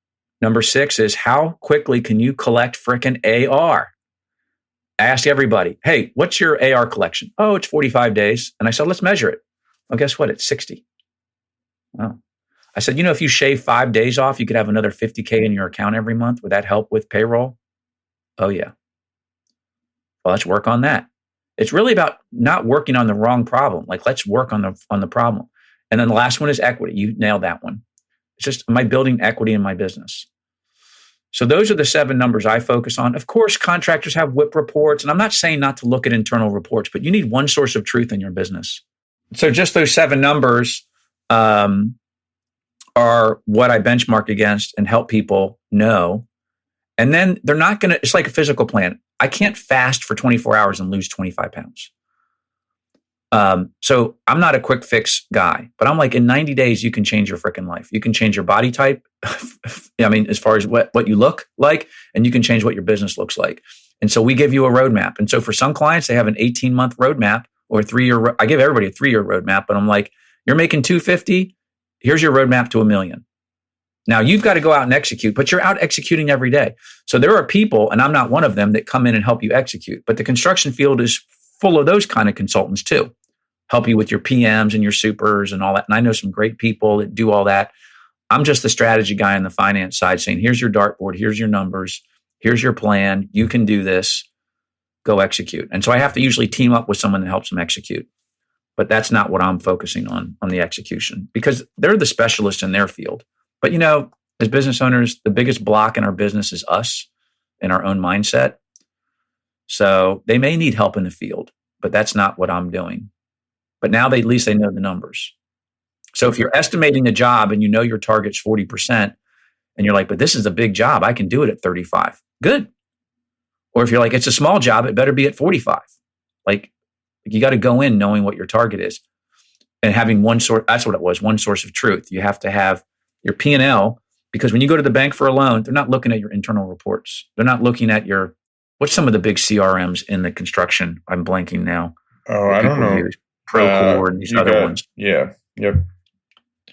Number 6 is how quickly can you collect frickin' AR? I asked everybody, hey, what's your AR collection? Oh, it's 45 days. And I said, let's measure it. Well, guess what? It's 60. Oh. I said, if you shave 5 days off, you could have another 50K in your account every month. Would that help with payroll? Oh, yeah. Well, let's work on that. It's really about not working on the wrong problem. Like, let's work on the problem. And then the last one is equity. You nailed that one. It's just, am I building equity in my business? So those are the 7 numbers I focus on. Of course, contractors have WIP reports, and I'm not saying not to look at internal reports, but you need one source of truth in your business. So just those 7 numbers are what I benchmark against and help people know. And then they're not going to, it's like a physical plan. I can't fast for 24 hours and lose 25 pounds. So I'm not a quick fix guy, but I'm like, in 90 days, you can change your freaking life. You can change your body type. I mean, as far as what you look like, and you can change what your business looks like. And so we give you a roadmap. And so for some clients, they have an 18-month roadmap or a 3-year. I give everybody a 3-year roadmap, but I'm like, you're making 250. Here's your roadmap to $1 million. Now you've got to go out and execute, but you're out executing every day. So there are people, and I'm not one of them, that come in and help you execute. But the construction field is full of those kind of consultants too. Help you with your PMs and your supers and all that. And I know some great people that do all that. I'm just the strategy guy on the finance side saying, here's your dartboard, here's your numbers, here's your plan. You can do this. Go execute. And so I have to usually team up with someone that helps them execute. But that's not what I'm focusing on the execution, because they're the specialists in their field. But as business owners, the biggest block in our business is us and our own mindset. So they may need help in the field, but that's not what I'm doing. But now at least they know the numbers. So if you're estimating a job and your target's 40%, and you're like, but this is a big job, I can do it at 35. Good. Or if you're like, it's a small job, it better be at 45. Like, you got to go in knowing what your target is and having one source. That's what it was. One source of truth. You have to have your P&L, because when you go to the bank for a loan, they're not looking at your internal reports. They're not looking at what's some of the big CRMs in the construction? I'm blanking now. Oh, I don't know. Procore and these other ones. Yeah. Yep.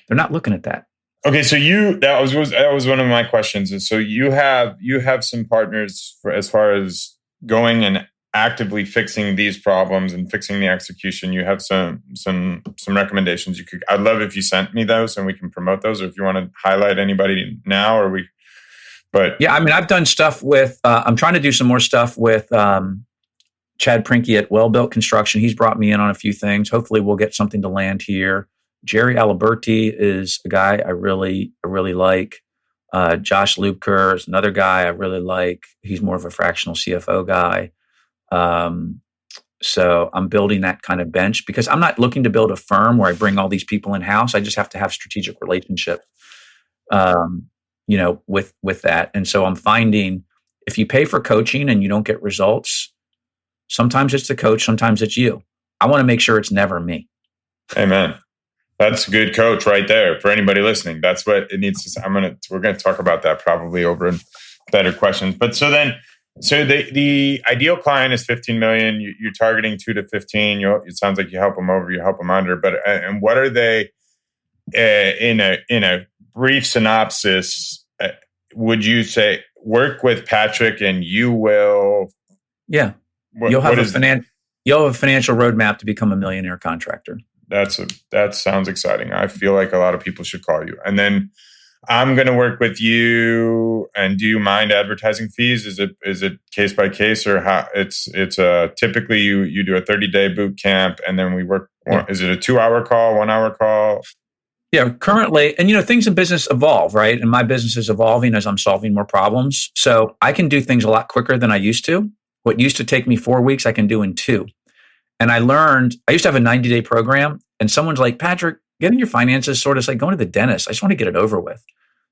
They're not looking at that. Okay. So that was one of my questions. And so you have some partners as far as going and actively fixing these problems and fixing the execution. You have some recommendations I'd love if you sent me those and we can promote those, or if you want to highlight anybody now, but yeah, I mean, I've done stuff with, I'm trying to do some more stuff with Chad Prinky at Well Built Construction. He's brought me in on a few things. Hopefully we'll get something to land here. Jerry Aliberti is a guy I really like. Josh Lubker is another guy I really like. He's more of a fractional CFO guy. So I'm building that kind of bench, because I'm not looking to build a firm where I bring all these people in house. I just have to have strategic relationships, with that. And so I'm finding, if you pay for coaching and you don't get results, sometimes it's the coach, sometimes it's you. I want to make sure it's never me. Amen. That's a good coach right there for anybody listening. That's what it needs to. We're going to talk about that probably over in better questions. But so the ideal client is 15 million. You're targeting 2 to 15. It sounds like you help them over, you help them under. But and what are they in a brief synopsis? Would you say work with Patrick and you will? Yeah, you'll have a financial roadmap to become a millionaire contractor. That sounds exciting. I feel like a lot of people should call you. And then I'm going to work with you. And do you mind advertising fees? Is it case by case, or how? It's typically you do a 30-day boot camp, and then we work. Yeah. Is it a 2-hour call, 1-hour call? Yeah, currently, and things in business evolve, right? And my business is evolving as I'm solving more problems. So I can do things a lot quicker than I used to. What used to take me 4 weeks, I can do in 2. And I used to have a 90-day program, and someone's like, Patrick, getting your finances sorted is like going to the dentist. I just want to get it over with.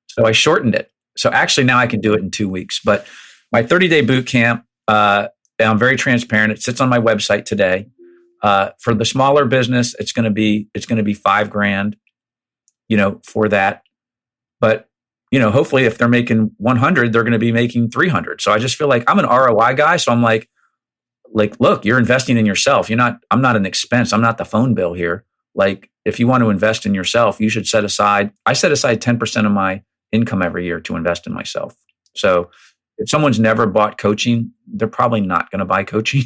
So I shortened it. So actually now I can do it in 2 weeks. But my 30-day boot camp, I'm very transparent. It sits on my website today. For the smaller business, it's going to be $5,000, for that. But hopefully if they're making 100, they're going to be making 300. So I just feel like I'm an ROI guy. So I'm like, look, you're investing in yourself. I'm not an expense. I'm not the phone bill here. Like, if you want to invest in yourself, you should I set aside 10% of my income every year to invest in myself. So if someone's never bought coaching, they're probably not going to buy coaching.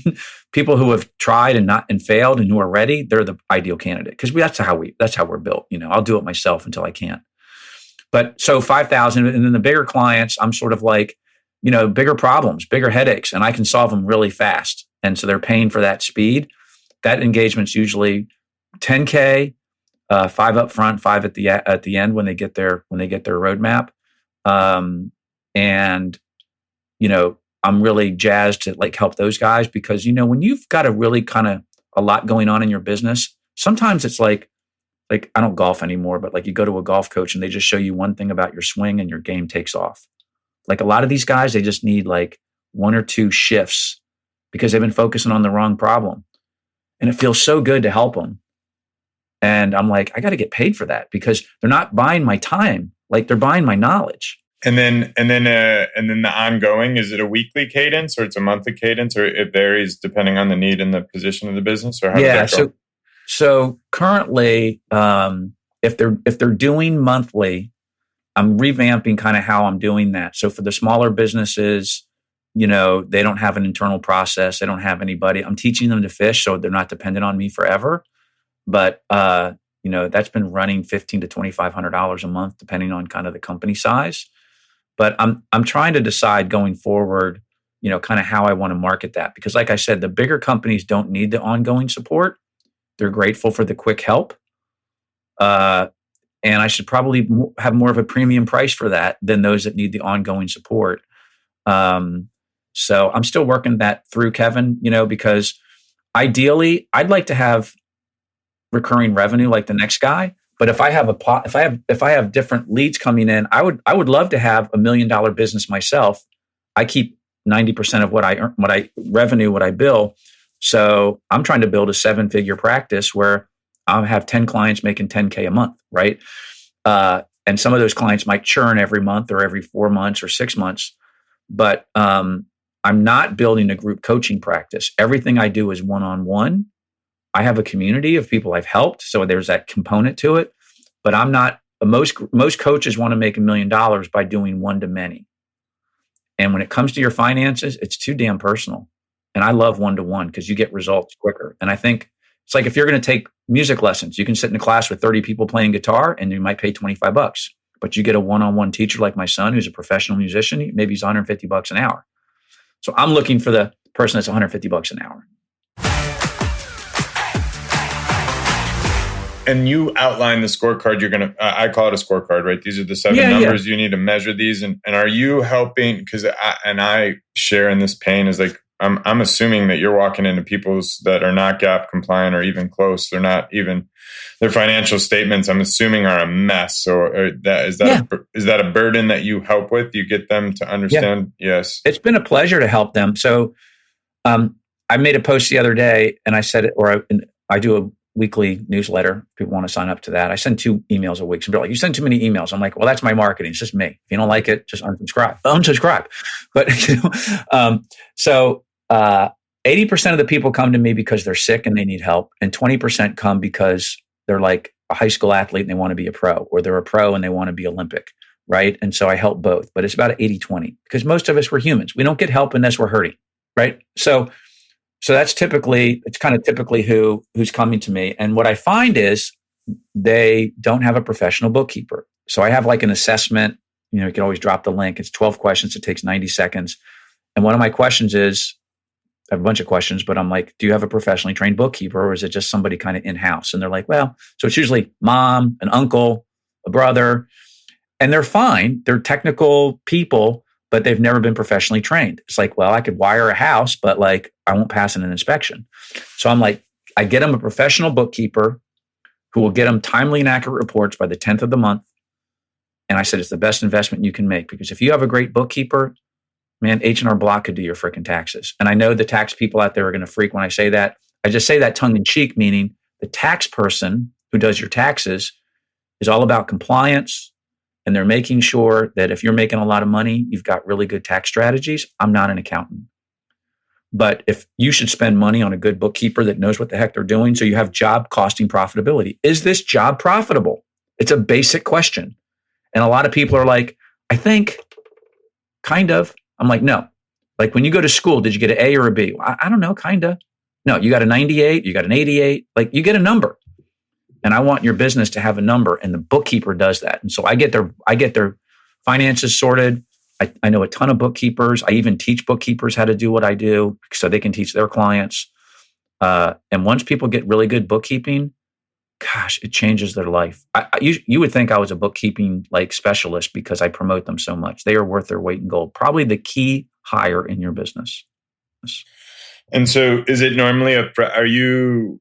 People who have tried and failed and who are ready, they're the ideal candidate, because that's how we're built. I'll do it myself until I can't. But so 5,000, and then the bigger clients, I'm sort of like, bigger problems, bigger headaches, and I can solve them really fast. And so they're paying for that speed. That engagement's usually $10K, 5 up front, 5 at the end when they get their roadmap. And I'm really jazzed to like help those guys, because when you've got a really kind of a lot going on in your business, sometimes it's like I don't golf anymore, but like you go to a golf coach and they just show you one thing about your swing and your game takes off. Like a lot of these guys, they just need like 1 or 2 shifts because they've been focusing on the wrong problem. And it feels so good to help them. And I'm like, I got to get paid for that, because they're not buying my time. Like they're buying my knowledge. And then the ongoing, is it a weekly cadence or it's a monthly cadence, or it varies depending on the need and the position of the business, or how does that go? So currently, if they're doing monthly, I'm revamping kind of how I'm doing that. So for the smaller businesses, they don't have an internal process. They don't have anybody. I'm teaching them to fish, so they're not dependent on me forever. But that's been running $1,500 to $2,500 a month, depending on kind of the company size. But I'm trying to decide going forward, kind of how I want to market that, because like I said, the bigger companies don't need the ongoing support. They're grateful for the quick help. And I should probably have more of a premium price for that than those that need the ongoing support. So I'm still working that through, Kevin, because ideally I'd like to have recurring revenue like the next guy. But if I have different leads coming in, I would love to have $1 million business myself. I keep 90% of what I bill. So I'm trying to build a 7-figure practice where I'll have 10 clients making 10K a month, right? And some of those clients might churn every month or every 4 months or 6 months. But I'm not building a group coaching practice. Everything I do is one-on-one. I have a community of people I've helped, so there's that component to it. But I'm not. Most coaches want to make $1 million by doing one-to-many. And when it comes to your finances, it's too damn personal. And I love one-to-one because you get results quicker. And I think it's like if you're going to take music lessons, you can sit in a class with 30 people playing guitar and you might pay $25. But you get a one-on-one teacher like my son, who's a professional musician, maybe he's $150 an hour. So I'm looking for the person that's $150 an hour. And you outline the scorecard. I call it a scorecard, right? These are the 7 numbers. You need to measure these. And are you helping? Because I share in this pain is like, I'm assuming that you're walking into people's that are not GAAP compliant or even close. They're not even, their financial statements, I'm assuming, are a mess. So is that a burden that you help with? You get them to understand? Yeah. Yes. It's been a pleasure to help them. So I made a post the other day and I said it, or I do a weekly newsletter. People want to sign up to that. I send 2 emails a week. So they're like, you send too many emails. I'm like, well, that's my marketing. It's just me. If you don't like it, just unsubscribe. But 80% of the people come to me because they're sick and they need help. And 20% come because they're like a high school athlete and they want to be a pro, or they're a pro and they want to be Olympic. Right. And so I help both, but it's about 80-20 because most of us, we're humans. We don't get help unless we're hurting. Right. So that's typically who's coming to me. And what I find is they don't have a professional bookkeeper. So I have like an assessment, you can always drop the link. It's 12 questions. It takes 90 seconds. And one of my questions is, I have a bunch of questions, but I'm like, do you have a professionally trained bookkeeper, or is it just somebody kind of in-house? And they're like, well, so it's usually mom, an uncle, a brother, and they're fine. They're technical people, but they've never been professionally trained. It's like, well, I could wire a house, but like, I won't pass an inspection. So I'm like, I get them a professional bookkeeper who will get them timely and accurate reports by the 10th of the month. And I said, it's the best investment you can make, because if you have a great bookkeeper, man, H&R Block could do your freaking taxes. And I know the tax people out there are going to freak when I say that. I just say that tongue in cheek, meaning the tax person who does your taxes is all about compliance. And they're making sure that if you're making a lot of money, you've got really good tax strategies. I'm not an accountant. But if you should spend money on a good bookkeeper that knows what the heck they're doing, so you have job costing profitability. Is this job profitable? It's a basic question. And a lot of people are like, I think, kind of. I'm like, no. Like when you go to school, did you get an A or a B? I don't know, kind of. No, you got a 98, you got an 88, like you get a number. And I want your business to have a number, and the bookkeeper does that. And so I get their finances sorted. I know a ton of bookkeepers. I even teach bookkeepers how to do what I do so they can teach their clients. And once people get really good bookkeeping, gosh, it changes their life. You would think I was a bookkeeping like specialist because I promote them so much. They are worth their weight in gold. Probably the key hire in your business. And so is it normally you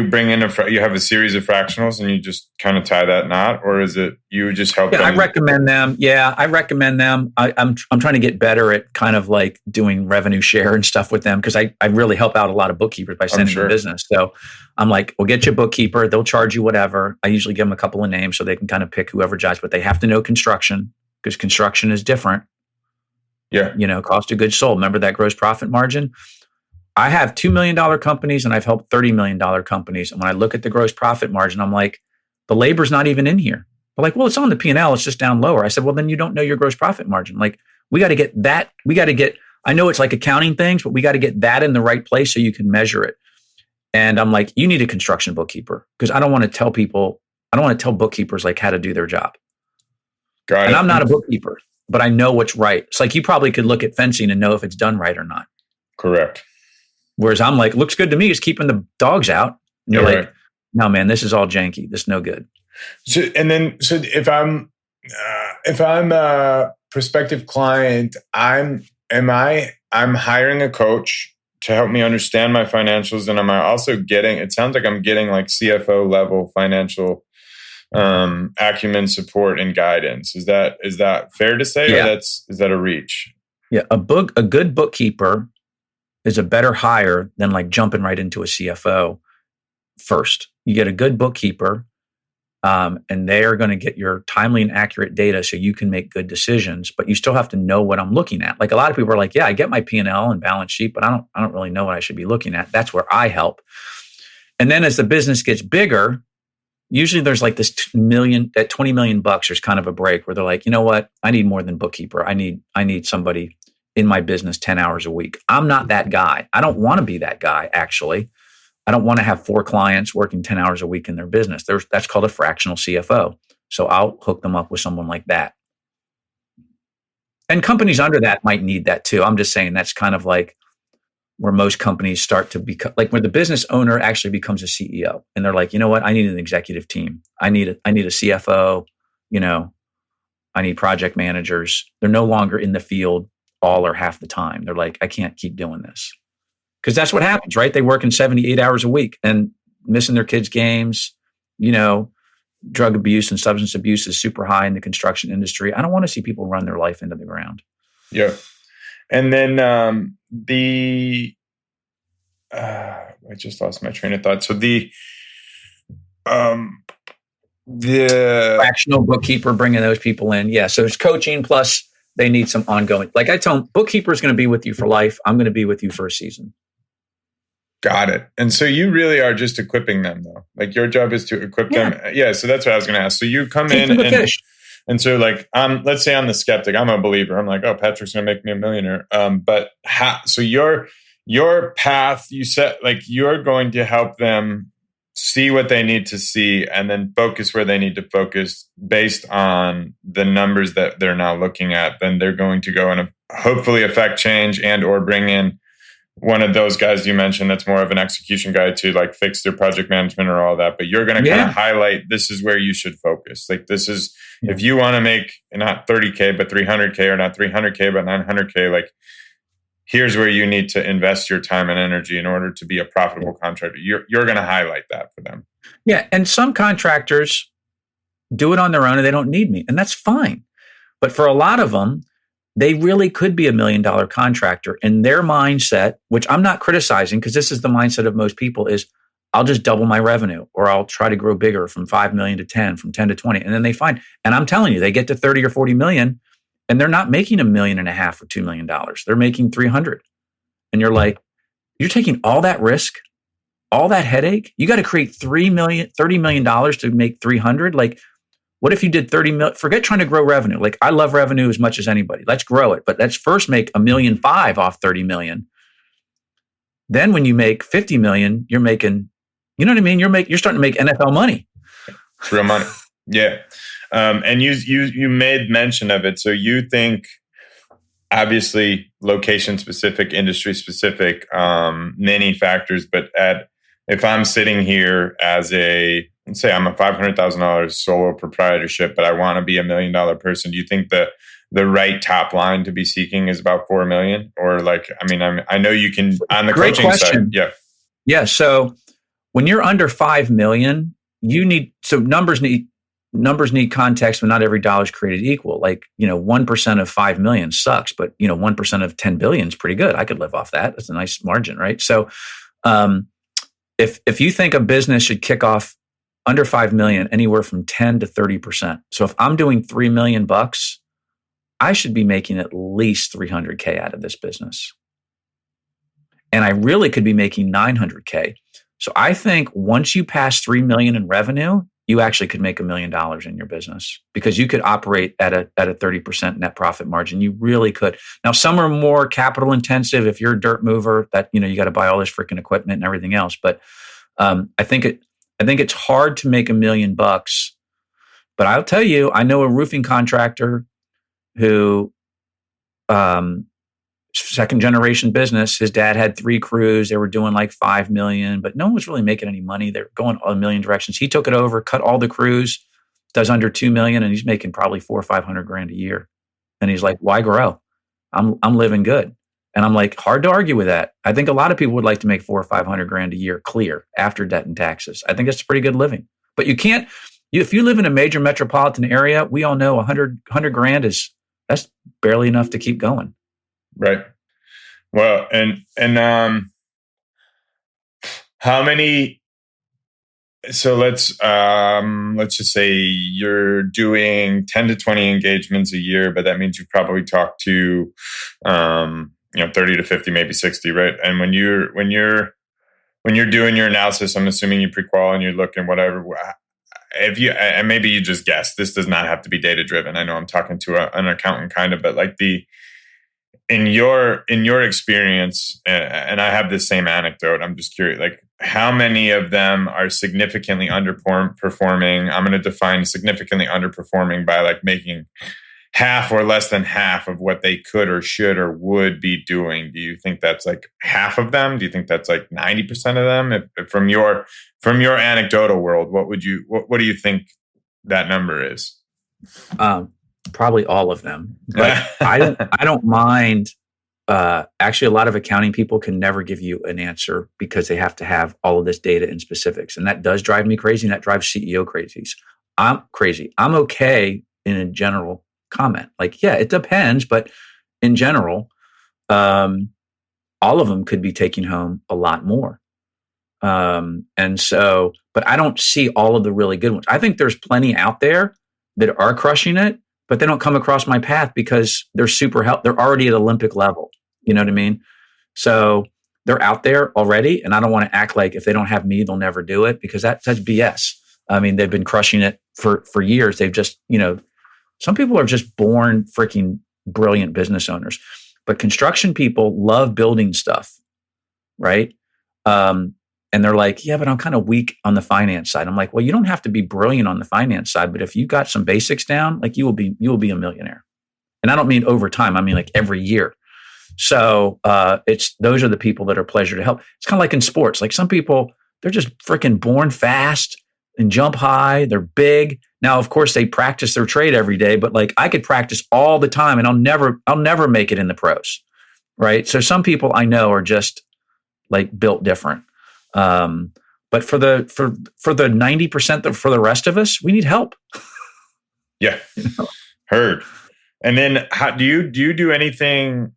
bring in you have a series of fractionals and you just kind of tie that knot, or is it you just help them? I recommend them. Yeah, I recommend them. I'm trying to get better at kind of like doing revenue share and stuff with them because I really help out a lot of bookkeepers by sending them business. So I'm like, we'll get you a bookkeeper. They'll charge you whatever. I usually give them a couple of names so they can kind of pick whoever jives, but they have to know construction because construction is different. Yeah. Cost of goods sold. Remember that gross profit margin? I have $2 million companies and I've helped $30 million companies. And when I look at the gross profit margin, I'm like, the labor's not even in here. They're like, well, it's on the P&L. It's just down lower. I said, well, then you don't know your gross profit margin. Like, we got to get that. I know it's like accounting things, but we got to get that in the right place so you can measure it. And I'm like, you need a construction bookkeeper because I don't want to tell bookkeepers like how to do their job. Got it. And I'm not a bookkeeper, but I know what's right. It's like you probably could look at fencing and know if it's done right or not. Correct. Whereas I'm like, looks good to me. It's keeping the dogs out. And you're like, no, man, this is all janky. This is no good. So if I'm a prospective client, I'm hiring a coach to help me understand my financials, and am I also getting? It sounds like I'm getting like CFO level financial acumen support and guidance. Is that fair to say, Yeah. or is that a reach? Yeah, a good bookkeeper is a better hire than like jumping right into a CFO first. You get a good bookkeeper, and they are going to get your timely and accurate data so you can make good decisions, but you still have to know what I'm looking at. Like a lot of people are like, yeah, I get my P&L and balance sheet, but I don't really know what I should be looking at. That's where I help. And then as the business gets bigger, usually there's like this $20 million, there's kind of a break where they're like, you know what? I need more than bookkeeper. I need somebody in my business 10 hours a week. I'm not that guy. I don't want to be that guy, actually. I don't want to have 4 clients working 10 hours a week in their business. That's called a fractional CFO. So I'll hook them up with someone like that. And companies under that might need that too. I'm just saying that's kind of like where most companies start to become, like where the business owner actually becomes a CEO. And they're like, you know what? I need an executive team. I need a CFO, I need project managers. They're no longer in the field all or half the time. They're like, I can't keep doing this. Because that's what happens, right? They work in 78 hours a week and missing their kids' games, drug abuse and substance abuse is super high in the construction industry. I don't want to see people run their life into the ground. Yeah. And then I just lost my train of thought. So the fractional bookkeeper, bringing those people in. Yeah. So it's coaching plus they need some ongoing, like I tell them, bookkeeper is going to be with you for life. I'm going to be with you for a season. Got it. And so you really are just equipping them though. Like your job is to equip them. Yeah. So that's what I was going to ask. So you come in and so like, let's say I'm the skeptic, I'm a believer. I'm like, oh, Patrick's going to make me a millionaire. But so your path, you set, like you're going to help them see what they need to see and then focus where they need to focus based on the numbers that they're now looking at. Then they're going to go and hopefully affect change and or bring in one of those guys you mentioned that's more of an execution guy to like fix their project management or all that. But you're going to kind of highlight, this is where you should focus. Like this is, if you want to make not 30K, but 300K, or not 300K, but 900K, like here's where you need to invest your time and energy in order to be a profitable contractor. You're going to highlight that for them. Yeah. And some contractors do it on their own and they don't need me. And that's fine. But for a lot of them, they really could be $1 million contractor. And their mindset, which I'm not criticizing because this is the mindset of most people, is I'll just double my revenue or I'll try to grow bigger from 5 million to 10, from 10 to 20. And then they find, and I'm telling you, they get to 30 or 40 million and they're not making $1.5 million or $2 million. They're making 300. And you're like, you're taking all that risk, all that headache. You got to create $30 million to make 300. Like, What if you did 30 million? Forget trying to grow revenue. Like I love revenue as much as anybody. Let's grow it, but let's first make $1.5 million off 30 million. Then when you make 50 million, you're making, you know what I mean? You're starting to make NFL money. It's real money. Yeah. And you made mention of it. So you think obviously location specific, industry specific, many factors, but if I'm sitting here as let's say I'm a $500,000 solo proprietorship, but I want to be $1 million person, do you think the right top line to be seeking is about 4 million? Or like, I mean, I know you can on the Great coaching question. side. Yeah. Yeah. So when you're under 5 million, numbers need context, but not every dollar is created equal. Like, 1% of 5 million sucks, but 1% of 10 billion is pretty good. I could live off that. That's a nice margin, right? So, if you think a business should kick off under 5 million, anywhere from 10 to 30%. So if I'm doing $3 million, I should be making at least 300K out of this business. And I really could be making 900K. So I think once you pass 3 million in revenue, you actually could make $1 million in your business because you could operate at a 30% net profit margin. You really could. Now, some are more capital intensive. If you're a dirt mover, that you got to buy all this freaking equipment and everything else. But I think it's hard to make $1 million. But I'll tell you, I know a roofing contractor who second generation business. His dad had 3 crews. They were doing like 5 million, but no one was really making any money. They're going a million directions. He took it over, cut all the crews, does under 2 million, and he's making probably 400 or 500 grand a year. And he's like, why grow? I'm living good. And I'm like, hard to argue with that. I think a lot of people would like to make 400 or 500 grand a year clear after debt and taxes. I think that's pretty good living. But you can't, if you live in a major metropolitan area, we all know 100 grand that's barely enough to keep going. Right. Well, and how many? So let's just say you're doing 10 to 20 engagements a year, but that means you've probably talked to 30 to 50, maybe 60, right? And when you're doing your analysis, I'm assuming you pre-qual and you're looking whatever. And maybe you just guess. This does not have to be data driven. I know I'm talking to an accountant kind of, but like in your experience, and I have this same anecdote. I'm just curious, like how many of them are significantly underperforming? I'm going to define significantly underperforming by like making half or less than half of what they could or should or would be doing. Do you think that's like half of them? Do you think that's like 90% of them? If from your anecdotal world, what do you think that number is? Probably all of them, but I don't mind. Actually, a lot of accounting people can never give you an answer because they have to have all of this data and specifics. And that does drive me crazy. And that drives CEO crazies. I'm crazy. I'm okay in a general comment. Like, yeah, it depends. But in general, all of them could be taking home a lot more. And so, but I don't see all of the really good ones. I think there's plenty out there that are crushing it, but they don't come across my path because they're they're already at Olympic level. You know what I mean? So they're out there already. And I don't want to act like if they don't have me, they'll never do it because that's BS. I mean, they've been crushing it for years. They've just, some people are just born freaking brilliant business owners, but construction people love building stuff. Right. And they're like, yeah, but I'm kind of weak on the finance side. I'm like, well, you don't have to be brilliant on the finance side, but if you got some basics down, like you will be a millionaire. And I don't mean over time. I mean like every year. So those are the people that are pleasure to help. It's kind of like in sports. Like some people, they're just freaking born fast and jump high. They're big. Now, of course, they practice their trade every day, but like I could practice all the time and I'll never make it in the pros. Right. So some people I know are just like built different. But for the 90% for the rest of us, we need help. Yeah. Heard. And then how do you do anything,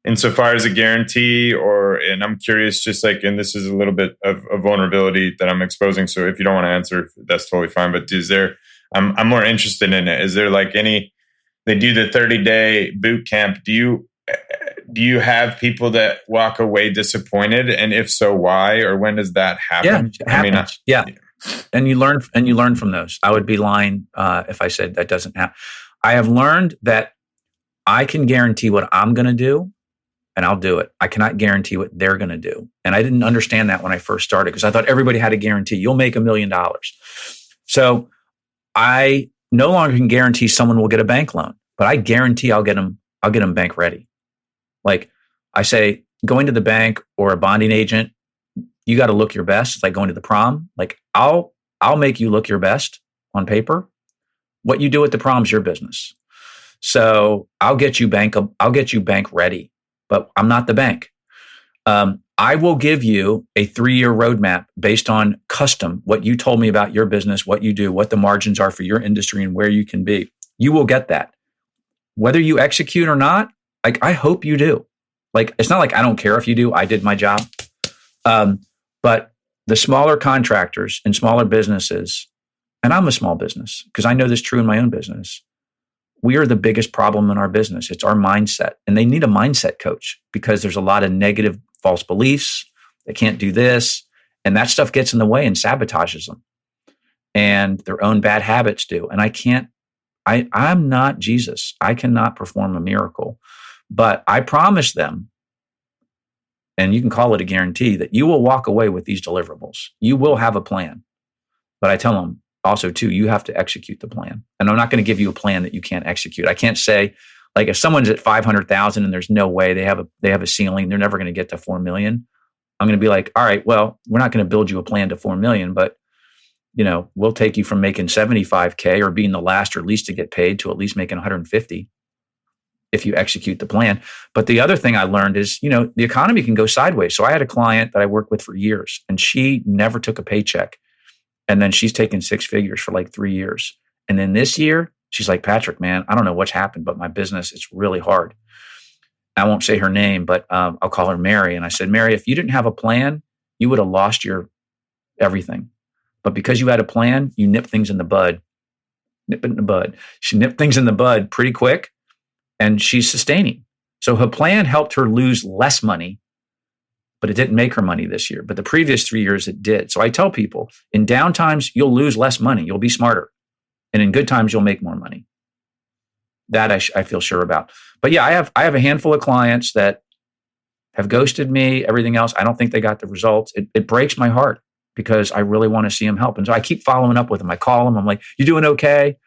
insofar as a guarantee and I'm curious, just like, and this is a little bit of vulnerability that I'm exposing. So if you don't want to answer, that's totally fine. But I'm more interested in it. Is there like they do the 30-day boot camp. Do you have people that walk away disappointed? And if so, why? Or when does that happen? Yeah, it happens. And you learn from those. I would be lying if I said that doesn't happen. I have learned that I can guarantee what I'm going to do, and I'll do it. I cannot guarantee what they're going to do. And I didn't understand that when I first started because I thought everybody had a guarantee. You'll make $1 million. So I no longer can guarantee someone will get a bank loan, but I guarantee I'll get them bank ready. Like I say, going to the bank or a bonding agent, you got to look your best. It's like going to the prom. Like I'll make you look your best on paper. What you do at the prom is your business. So I'll get you bank ready, but I'm not the bank. I will give you a 3-year roadmap based on custom, what you told me about your business, what you do, what the margins are for your industry and where you can be. You will get that. Whether you execute or not, like I hope you do. Like, it's not like I don't care if you do, I did my job. But the smaller contractors and smaller businesses, and I'm a small business because I know this true in my own business. We are the biggest problem in our business. It's our mindset. And they need a mindset coach because there's a lot of negative false beliefs. They can't do this. And that stuff gets in the way and sabotages them. And their own bad habits do. And I'm not Jesus. I cannot perform a miracle. But I promise them, and you can call it a guarantee, that you will walk away with these deliverables. You will have a plan. But I tell them also, too, you have to execute the plan. And I'm not going to give you a plan that you can't execute. I can't say, like, if someone's at 500,000 and there's no way they have a ceiling, they're never going to get to 4 million. I'm going to be like, all right, well, we're not going to build you a plan to 4 million, but we'll take you from making 75K or being the last or least to get paid to at least making 150 if you execute the plan. But the other thing I learned is, the economy can go sideways. So I had a client that I worked with for years and she never took a paycheck. And then she's taken 6 figures for like 3 years. And then this year, she's like, Patrick, man, I don't know what's happened, but my business is really hard. I won't say her name, but I'll call her Mary. And I said, Mary, if you didn't have a plan, you would have lost your everything. But because you had a plan, you nip things in the bud. Nip it in the bud. She nipped things in the bud pretty quick, and she's sustaining. So her plan helped her lose less money, but it didn't make her money this year. But the previous 3 years, it did. So I tell people, in down times, you'll lose less money. You'll be smarter. And in good times, you'll make more money. That I feel sure about. But yeah, I have a handful of clients that have ghosted me, everything else. I don't think they got the results. It breaks my heart because I really want to see them help. And so I keep following up with them. I call them. I'm like, you doing okay?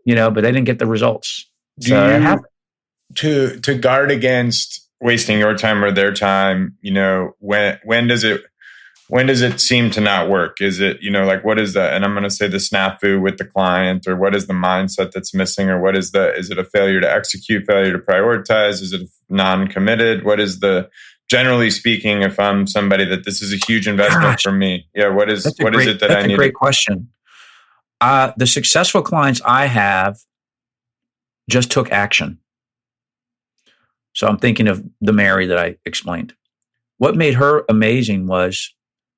But they didn't get the results. To guard against wasting your time or their time, when does it seem to not work? Is it, what is that? And I'm going to say the snafu with the client, or what is the mindset that's missing, or is it a failure to execute, failure to prioritize? Is it non-committed? What is generally speaking, if I'm somebody that this is a huge investment for me? Yeah. What is it that I need? That's a great question. The successful clients I have just took action. So I'm thinking of the Mary that I explained. What made her amazing was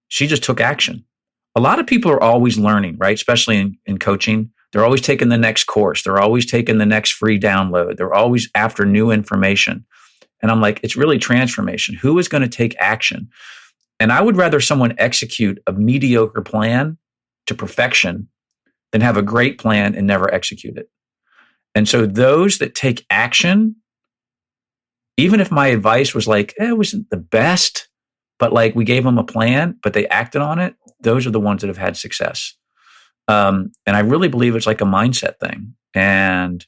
she just took action. A lot of people are always learning, right? Especially in coaching. They're always taking the next course. They're always taking the next free download. They're always after new information. And I'm like, it's really transformation. Who is going to take action? And I would rather someone execute a mediocre plan to perfection than have a great plan and never execute it. And so those that take action, even if my advice was like, it wasn't the best, but like we gave them a plan, but they acted on it, those are the ones that have had success. And I really believe it's like a mindset thing. And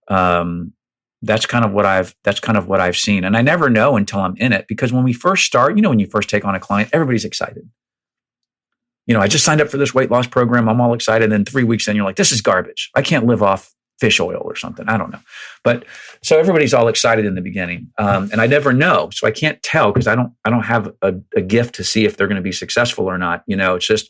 that's kind of what I've seen. And I never know until I'm in it, because when we first start, when you first take on a client, everybody's excited. I just signed up for this weight loss program. I'm all excited. And 3 weeks in, you're like, this is garbage. I can't live off fish oil or something. I don't know. But so everybody's all excited in the beginning. And I never know. So I can't tell because I don't have a gift to see if they're going to be successful or not. It's just,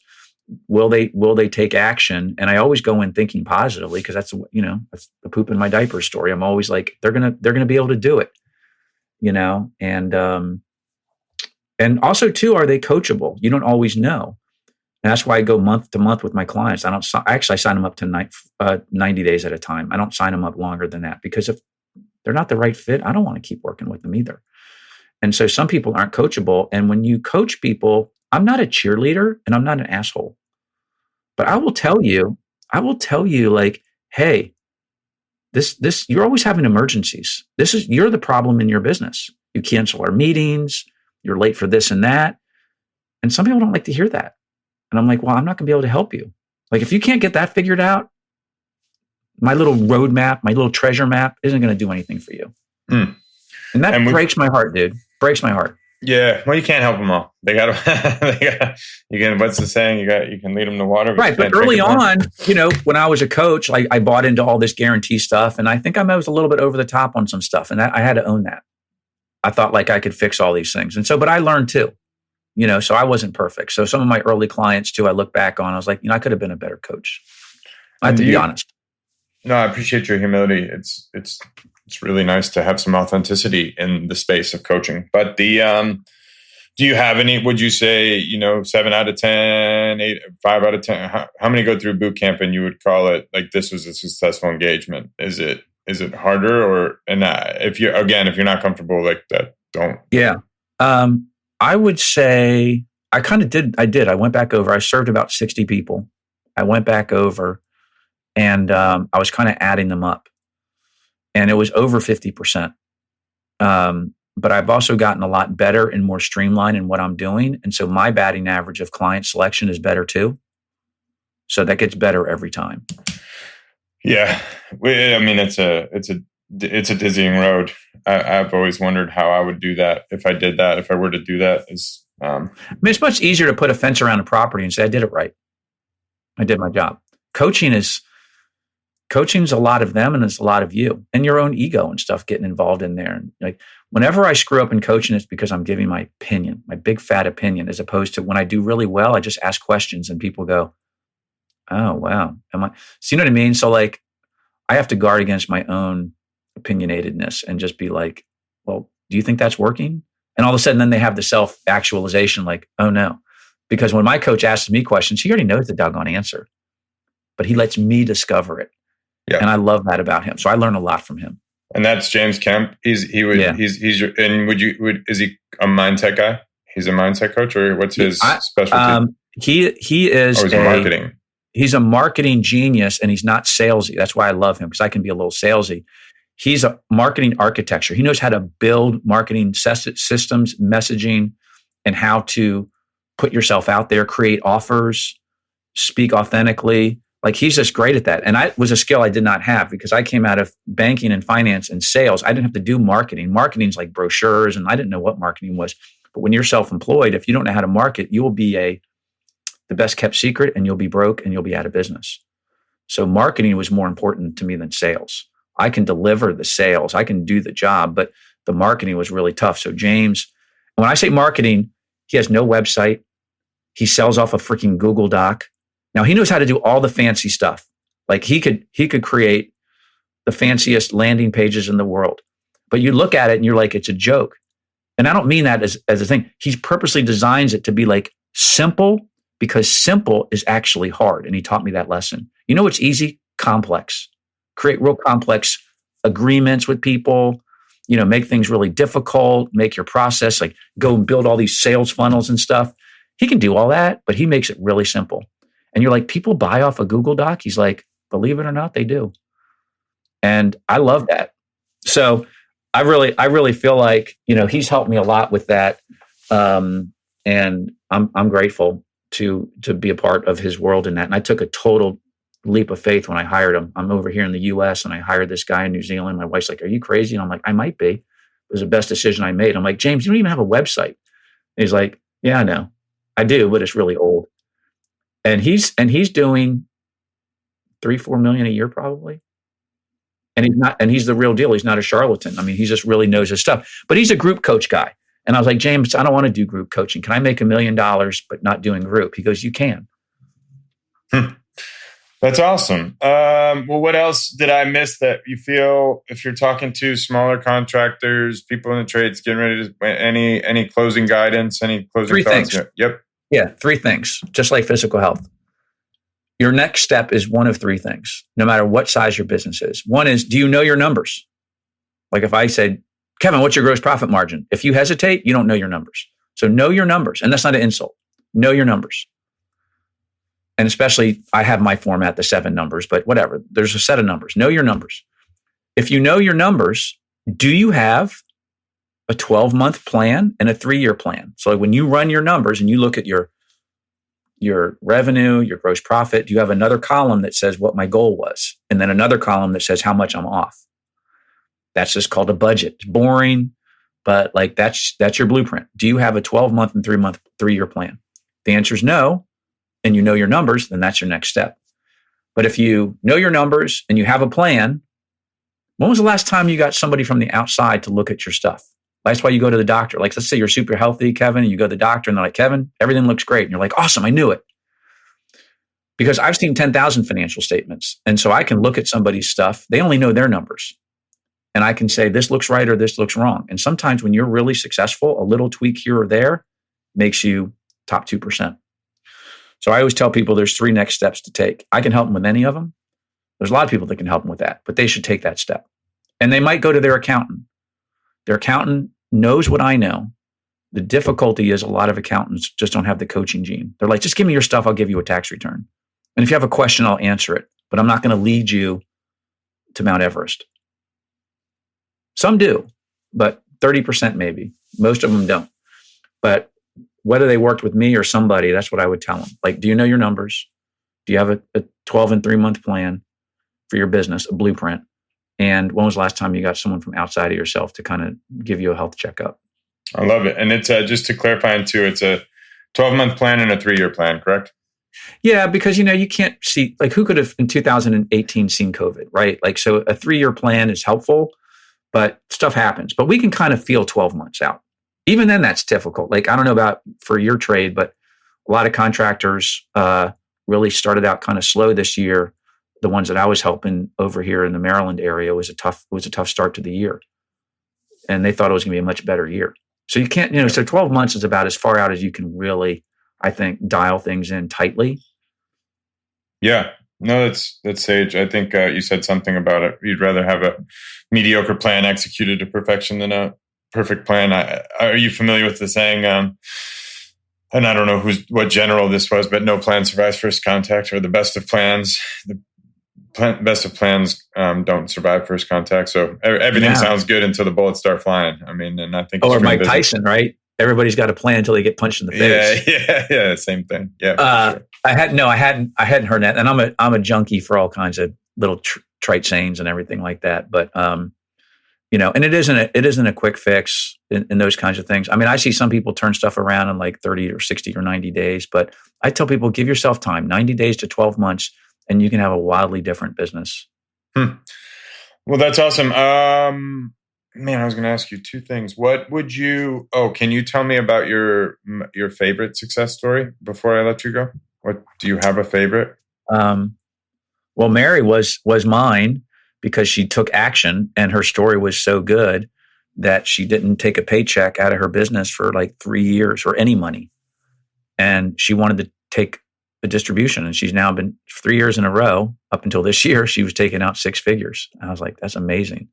will they take action? And I always go in thinking positively, because that's the poop in my diaper story. I'm always like, they're going to be able to do it, and also too, are they coachable? You don't always know. And that's why I go month to month with my clients. I sign them up to 90 days at a time. I don't sign them up longer than that, because if they're not the right fit, I don't want to keep working with them either. And so some people aren't coachable. And when you coach people, I'm not a cheerleader and I'm not an asshole. But I will tell you like, hey, this, you're always having emergencies. You're the problem in your business. You cancel our meetings. You're late for this and that. And some people don't like to hear that. And I'm like, well, I'm not going to be able to help you. Like, if you can't get that figured out, my little roadmap, my little treasure map isn't going to do anything for you. Mm. And that breaks my heart, dude. Breaks my heart. Yeah. Well, you can't help them all. They got you can, what's the saying? You can lead them to water. Right. But early on, when I was a coach, like I bought into all this guarantee stuff. And I think I was a little bit over the top on some stuff. And I had to own that. I thought like I could fix all these things. And so, but I learned too, so I wasn't perfect. So some of my early clients too, I look back on, I was like, I could have been a better coach. I have to be honest. No, I appreciate your humility. It's really nice to have some authenticity in the space of coaching. But do you have any, would you say, 7 out of 10, 5 out of 10, how many go through boot camp and you would call it like this was a successful engagement? Is it harder if you're not comfortable like that, don't. Yeah. I would say I did. I went back over, I served about 60 people. I went back over and I was kind of adding them up. And it was over 50%. But I've also gotten a lot better and more streamlined in what I'm doing. And so my batting average of client selection is better too. So that gets better every time. Yeah. I mean, it's a dizzying road. I've always wondered how I would do that. If I were to do that it's much easier to put a fence around a property and say, I did it right. I did my job. Coaching's a lot of them and it's a lot of you and your own ego and stuff getting involved in there. And like whenever I screw up in coaching, it's because I'm giving my opinion, my big fat opinion, as opposed to when I do really well, I just ask questions and people go, oh, wow. So you know what I mean? So like I have to guard against my own opinionatedness and just be like, well, do you think that's working? And all of a sudden then they have the self-actualization like, oh no. Because when my coach asks me questions, he already knows the doggone answer, but he lets me discover it. Yeah. And I love that about him. So I learn a lot from him. And that's James Kemp. Is he a mindset guy? He's a mindset coach, or what's his specialty? He is marketing. He's a marketing genius and he's not salesy. That's why I love him, because I can be a little salesy. He's a marketing architecture. He knows how to build marketing systems, messaging, and how to put yourself out there, create offers, speak authentically. Like he's just great at that. And I was a skill I did not have because I came out of banking and finance and sales. I didn't have to do marketing. Marketing's like brochures and I didn't know what marketing was. But when you're self-employed, if you don't know how to market, you will be the best kept secret and you'll be broke and you'll be out of business. So marketing was more important to me than sales. I can deliver the sales. I can do the job, but the marketing was really tough. So James, when I say marketing, he has no website. He sells off a freaking Google Doc. Now he knows how to do all the fancy stuff. Like he could create the fanciest landing pages in the world, but you look at it and you're like, it's a joke. And I don't mean that as a thing. He purposely designs it to be like simple because simple is actually hard. And he taught me that lesson. You know, what's easy, complex, create real complex agreements with people, make things really difficult, make your process like go and build all these sales funnels and stuff. He can do all that, but he makes it really simple. And you're like, people buy off a Google Doc? He's like, believe it or not, they do. And I love that. So I really feel like, he's helped me a lot with that. And I'm grateful to be a part of his world in that. And I took a total leap of faith when I hired him. I'm over here in the US and I hired this guy in New Zealand. My wife's like, are you crazy? And I'm like, I might be. It was the best decision I made. I'm like, James, you don't even have a website. And he's like, yeah, I know. I do, but it's really old. And he's doing 3-4 million a year probably. And he's the real deal. He's not a charlatan. I mean, he just really knows his stuff. But he's a group coach guy. And I was like, James, I don't want to do group coaching. Can I make $1 million but not doing group? He goes, you can. That's awesome. Well, what else did I miss that you feel if you're talking to smaller contractors, people in the trades, getting ready to any closing guidance, any closing 3 thoughts? Things. Yep. Yeah, 3 things, just like physical health. Your next step is one of 3 things, no matter what size your business is. One is, do you know your numbers? Like if I said, Kevin, what's your gross profit margin? If you hesitate, you don't know your numbers. So know your numbers. And that's not an insult. Know your numbers. and especially I have my format, the 7 numbers, but whatever. There's a set of numbers. Know your numbers. If you know your numbers, do you have a 12-month plan and a 3-year plan? So when you run your numbers and you look at your revenue, your gross profit, do you have another column that says what my goal was? And then another column that says how much I'm off. That's just called a budget. It's boring, but like that's your blueprint. Do you have a 12-month and 3-year plan? The answer is no, and you know your numbers, then that's your next step. But if you know your numbers and you have a plan, when was the last time you got somebody from the outside to look at your stuff? That's why you go to the doctor. Like, let's say you're super healthy, Kevin, and you go to the doctor and they're like, Kevin, everything looks great. And you're like, awesome, I knew it. Because I've seen 10,000 financial statements. And so I can look at somebody's stuff. They only know their numbers. And I can say, this looks right or this looks wrong. And sometimes when you're really successful, a little tweak here or there makes you top 2%. So I always tell people there's 3 next steps to take. I can help them with any of them. There's a lot of people that can help them with that, but they should take that step. And they might go to their accountant. Their accountant knows what I know. The difficulty is a lot of accountants just don't have the coaching gene. They're like, just give me your stuff. I'll give you a tax return. And if you have a question, I'll answer it, but I'm not going to lead you to Mount Everest. Some do, but 30% maybe. Most of them don't. But whether they worked with me or somebody, that's what I would tell them. Like, do you know your numbers? Do you have a 12 and 3-month plan for your business, a blueprint? And when was the last time you got someone from outside of yourself to kind of give you a health checkup? I love it. And it's just to clarify too, it's a 12-month plan and a 3-year plan, correct? Yeah, because, you can't see, like, who could have in 2018 seen COVID, right? Like, so a 3-year plan is helpful, but stuff happens. But we can kind of feel 12 months out. Even then, that's difficult. Like, I don't know about for your trade, but a lot of contractors really started out kind of slow this year. The ones that I was helping over here in the Maryland area was a tough start to the year. And they thought it was going to be a much better year. So you can't, so 12 months is about as far out as you can really, I think, dial things in tightly. Yeah. No, that's sage. I think you said something about it. You'd rather have a mediocre plan executed to perfection than a perfect plan. Are you familiar with the saying? And I don't know what general this was, but no plan survives first contact, or the best of plans. Best of plans don't survive first contact. So everything sounds good until the bullets start flying. I mean, and I think. Or Mike Tyson, right? Everybody's got a plan until they get punched in the face. Yeah, same thing. Yeah. Sure. I hadn't heard that, and I'm a junkie for all kinds of little trite sayings and everything like that. But and it isn't a quick fix in those kinds of things. I mean, I see some people turn stuff around in like 30 or 60 or 90 days, but I tell people, give yourself time, 90 days to 12 months. And you can have a wildly different business. Well, that's awesome. Man, I was going to ask you 2 things. Can you tell me about your favorite success story before I let you go? Do you have a favorite? Well, Mary was mine because she took action, and her story was so good that she didn't take a paycheck out of her business for like 3 years or any money. And she wanted to take a distribution, and she's now been 3 years in a row. Up until this year, she was taking out 6 figures. And I was like, that's amazing.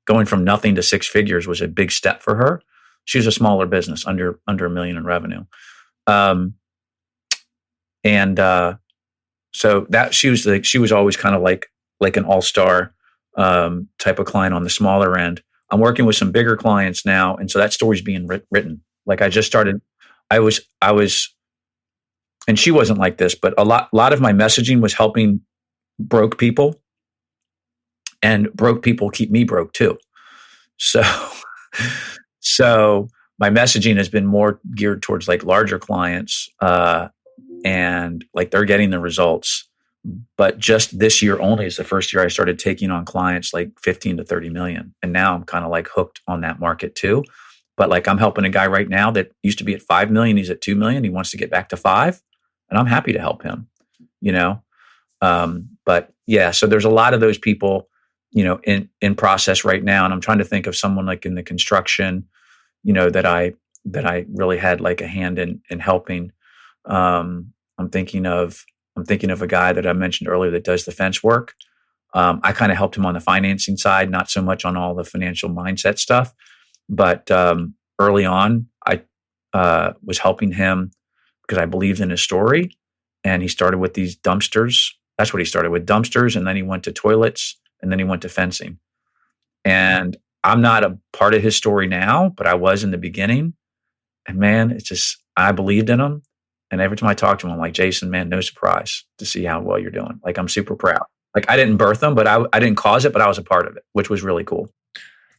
Going from nothing to 6 figures was a big step for her. She was a smaller business, under $1 million in revenue. So that she was always kind of like an all-star type of client on the smaller end. I'm working with some bigger clients now, and so that story's being written. Like, I just started. I was. And she wasn't like this, but a lot of my messaging was helping broke people, and broke people keep me broke too. So my messaging has been more geared towards like larger clients, and like they're getting the results. But just this year only is the first year I started taking on clients like 15 to 30 million. And now I'm kind of like hooked on that market too. But like, I'm helping a guy right now that used to be at 5 million. He's at 2 million. He wants to get back to 5. And I'm happy to help him, but yeah, so there's a lot of those people, in process right now. And I'm trying to think of someone like in the construction, that I really had like a hand in helping. I'm thinking of a guy that I mentioned earlier that does the fence work. I kind of helped him on the financing side, not so much on all the financial mindset stuff, but early on, I was helping him because I believed in his story, and he started with these dumpsters. That's what he started with, dumpsters. And then he went to toilets, and then he went to fencing. And I'm not a part of his story now, but I was in the beginning. And man, it's just, I believed in him. And every time I talk to him, I'm like, Jason, man, no surprise to see how well you're doing. Like, I'm super proud. Like, I didn't birth him, but I didn't cause it, but I was a part of it, which was really cool.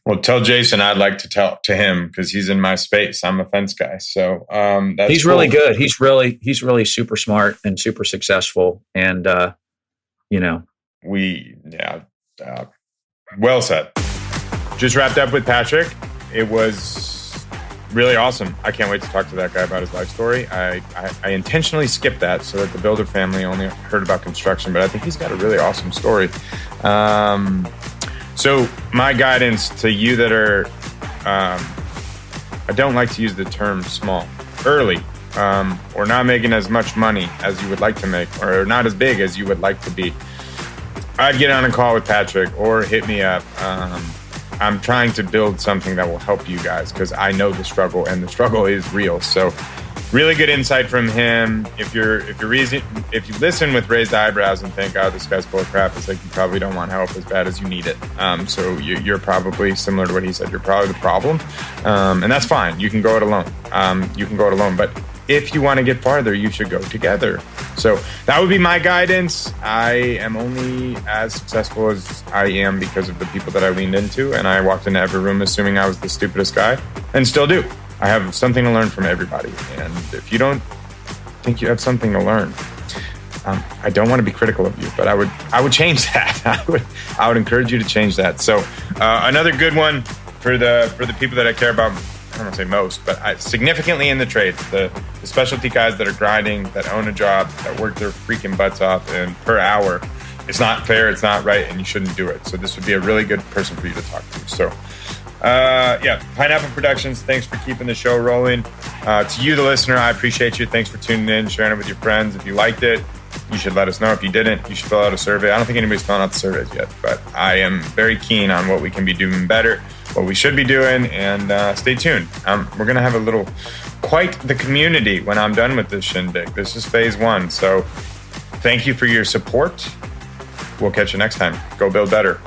Well, tell Jason I'd like to tell to him, because he's in my space. I'm a fence guy. So that's he's really good. He's really super smart and super successful. And, well said. Just wrapped up with Patrick. It was really awesome. I can't wait to talk to that guy about his life story. I intentionally skipped that so that the Builder family only heard about construction, but I think he's got a really awesome story. So my guidance to you that are, I don't like to use the term small, early, or not making as much money as you would like to make, or not as big as you would like to be. I'd get on a call with Patrick or hit me up. I'm trying to build something that will help you guys, because I know the struggle, and the struggle is real. So really good insight from him. If you listen with raised eyebrows and think, oh, this guy's full of crap, it's like you probably don't want help as bad as you need it. So you're probably similar to what he said. You're probably the problem. And that's fine. You can go it alone. But if you want to get farther, you should go together. So that would be my guidance. I am only as successful as I am because of the people that I leaned into, and I walked into every room assuming I was the stupidest guy, and still do. I have something to learn from everybody. And if you don't think you have something to learn, I don't want to be critical of you, but I would change that. I would encourage you to change that. So another good one for the people that I care about, I don't want to say most, but significantly in the trades, the specialty guys that are grinding, that own a job, that work their freaking butts off, and per hour, it's not fair, it's not right, and you shouldn't do it. So this would be a really good person for you to talk to. So Pineapple Productions, thanks for keeping the show rolling. To you, the listener, I appreciate you. Thanks for tuning in, sharing it with your friends. If you liked it, you should let us know. If you didn't, you should fill out a survey. I don't think anybody's filling out the surveys yet, but I am very keen on what we can be doing better, what we should be doing, and stay tuned. We're going to have quite the community when I'm done with this shindig. This is phase 1. So thank you for your support. We'll catch you next time. Go build better.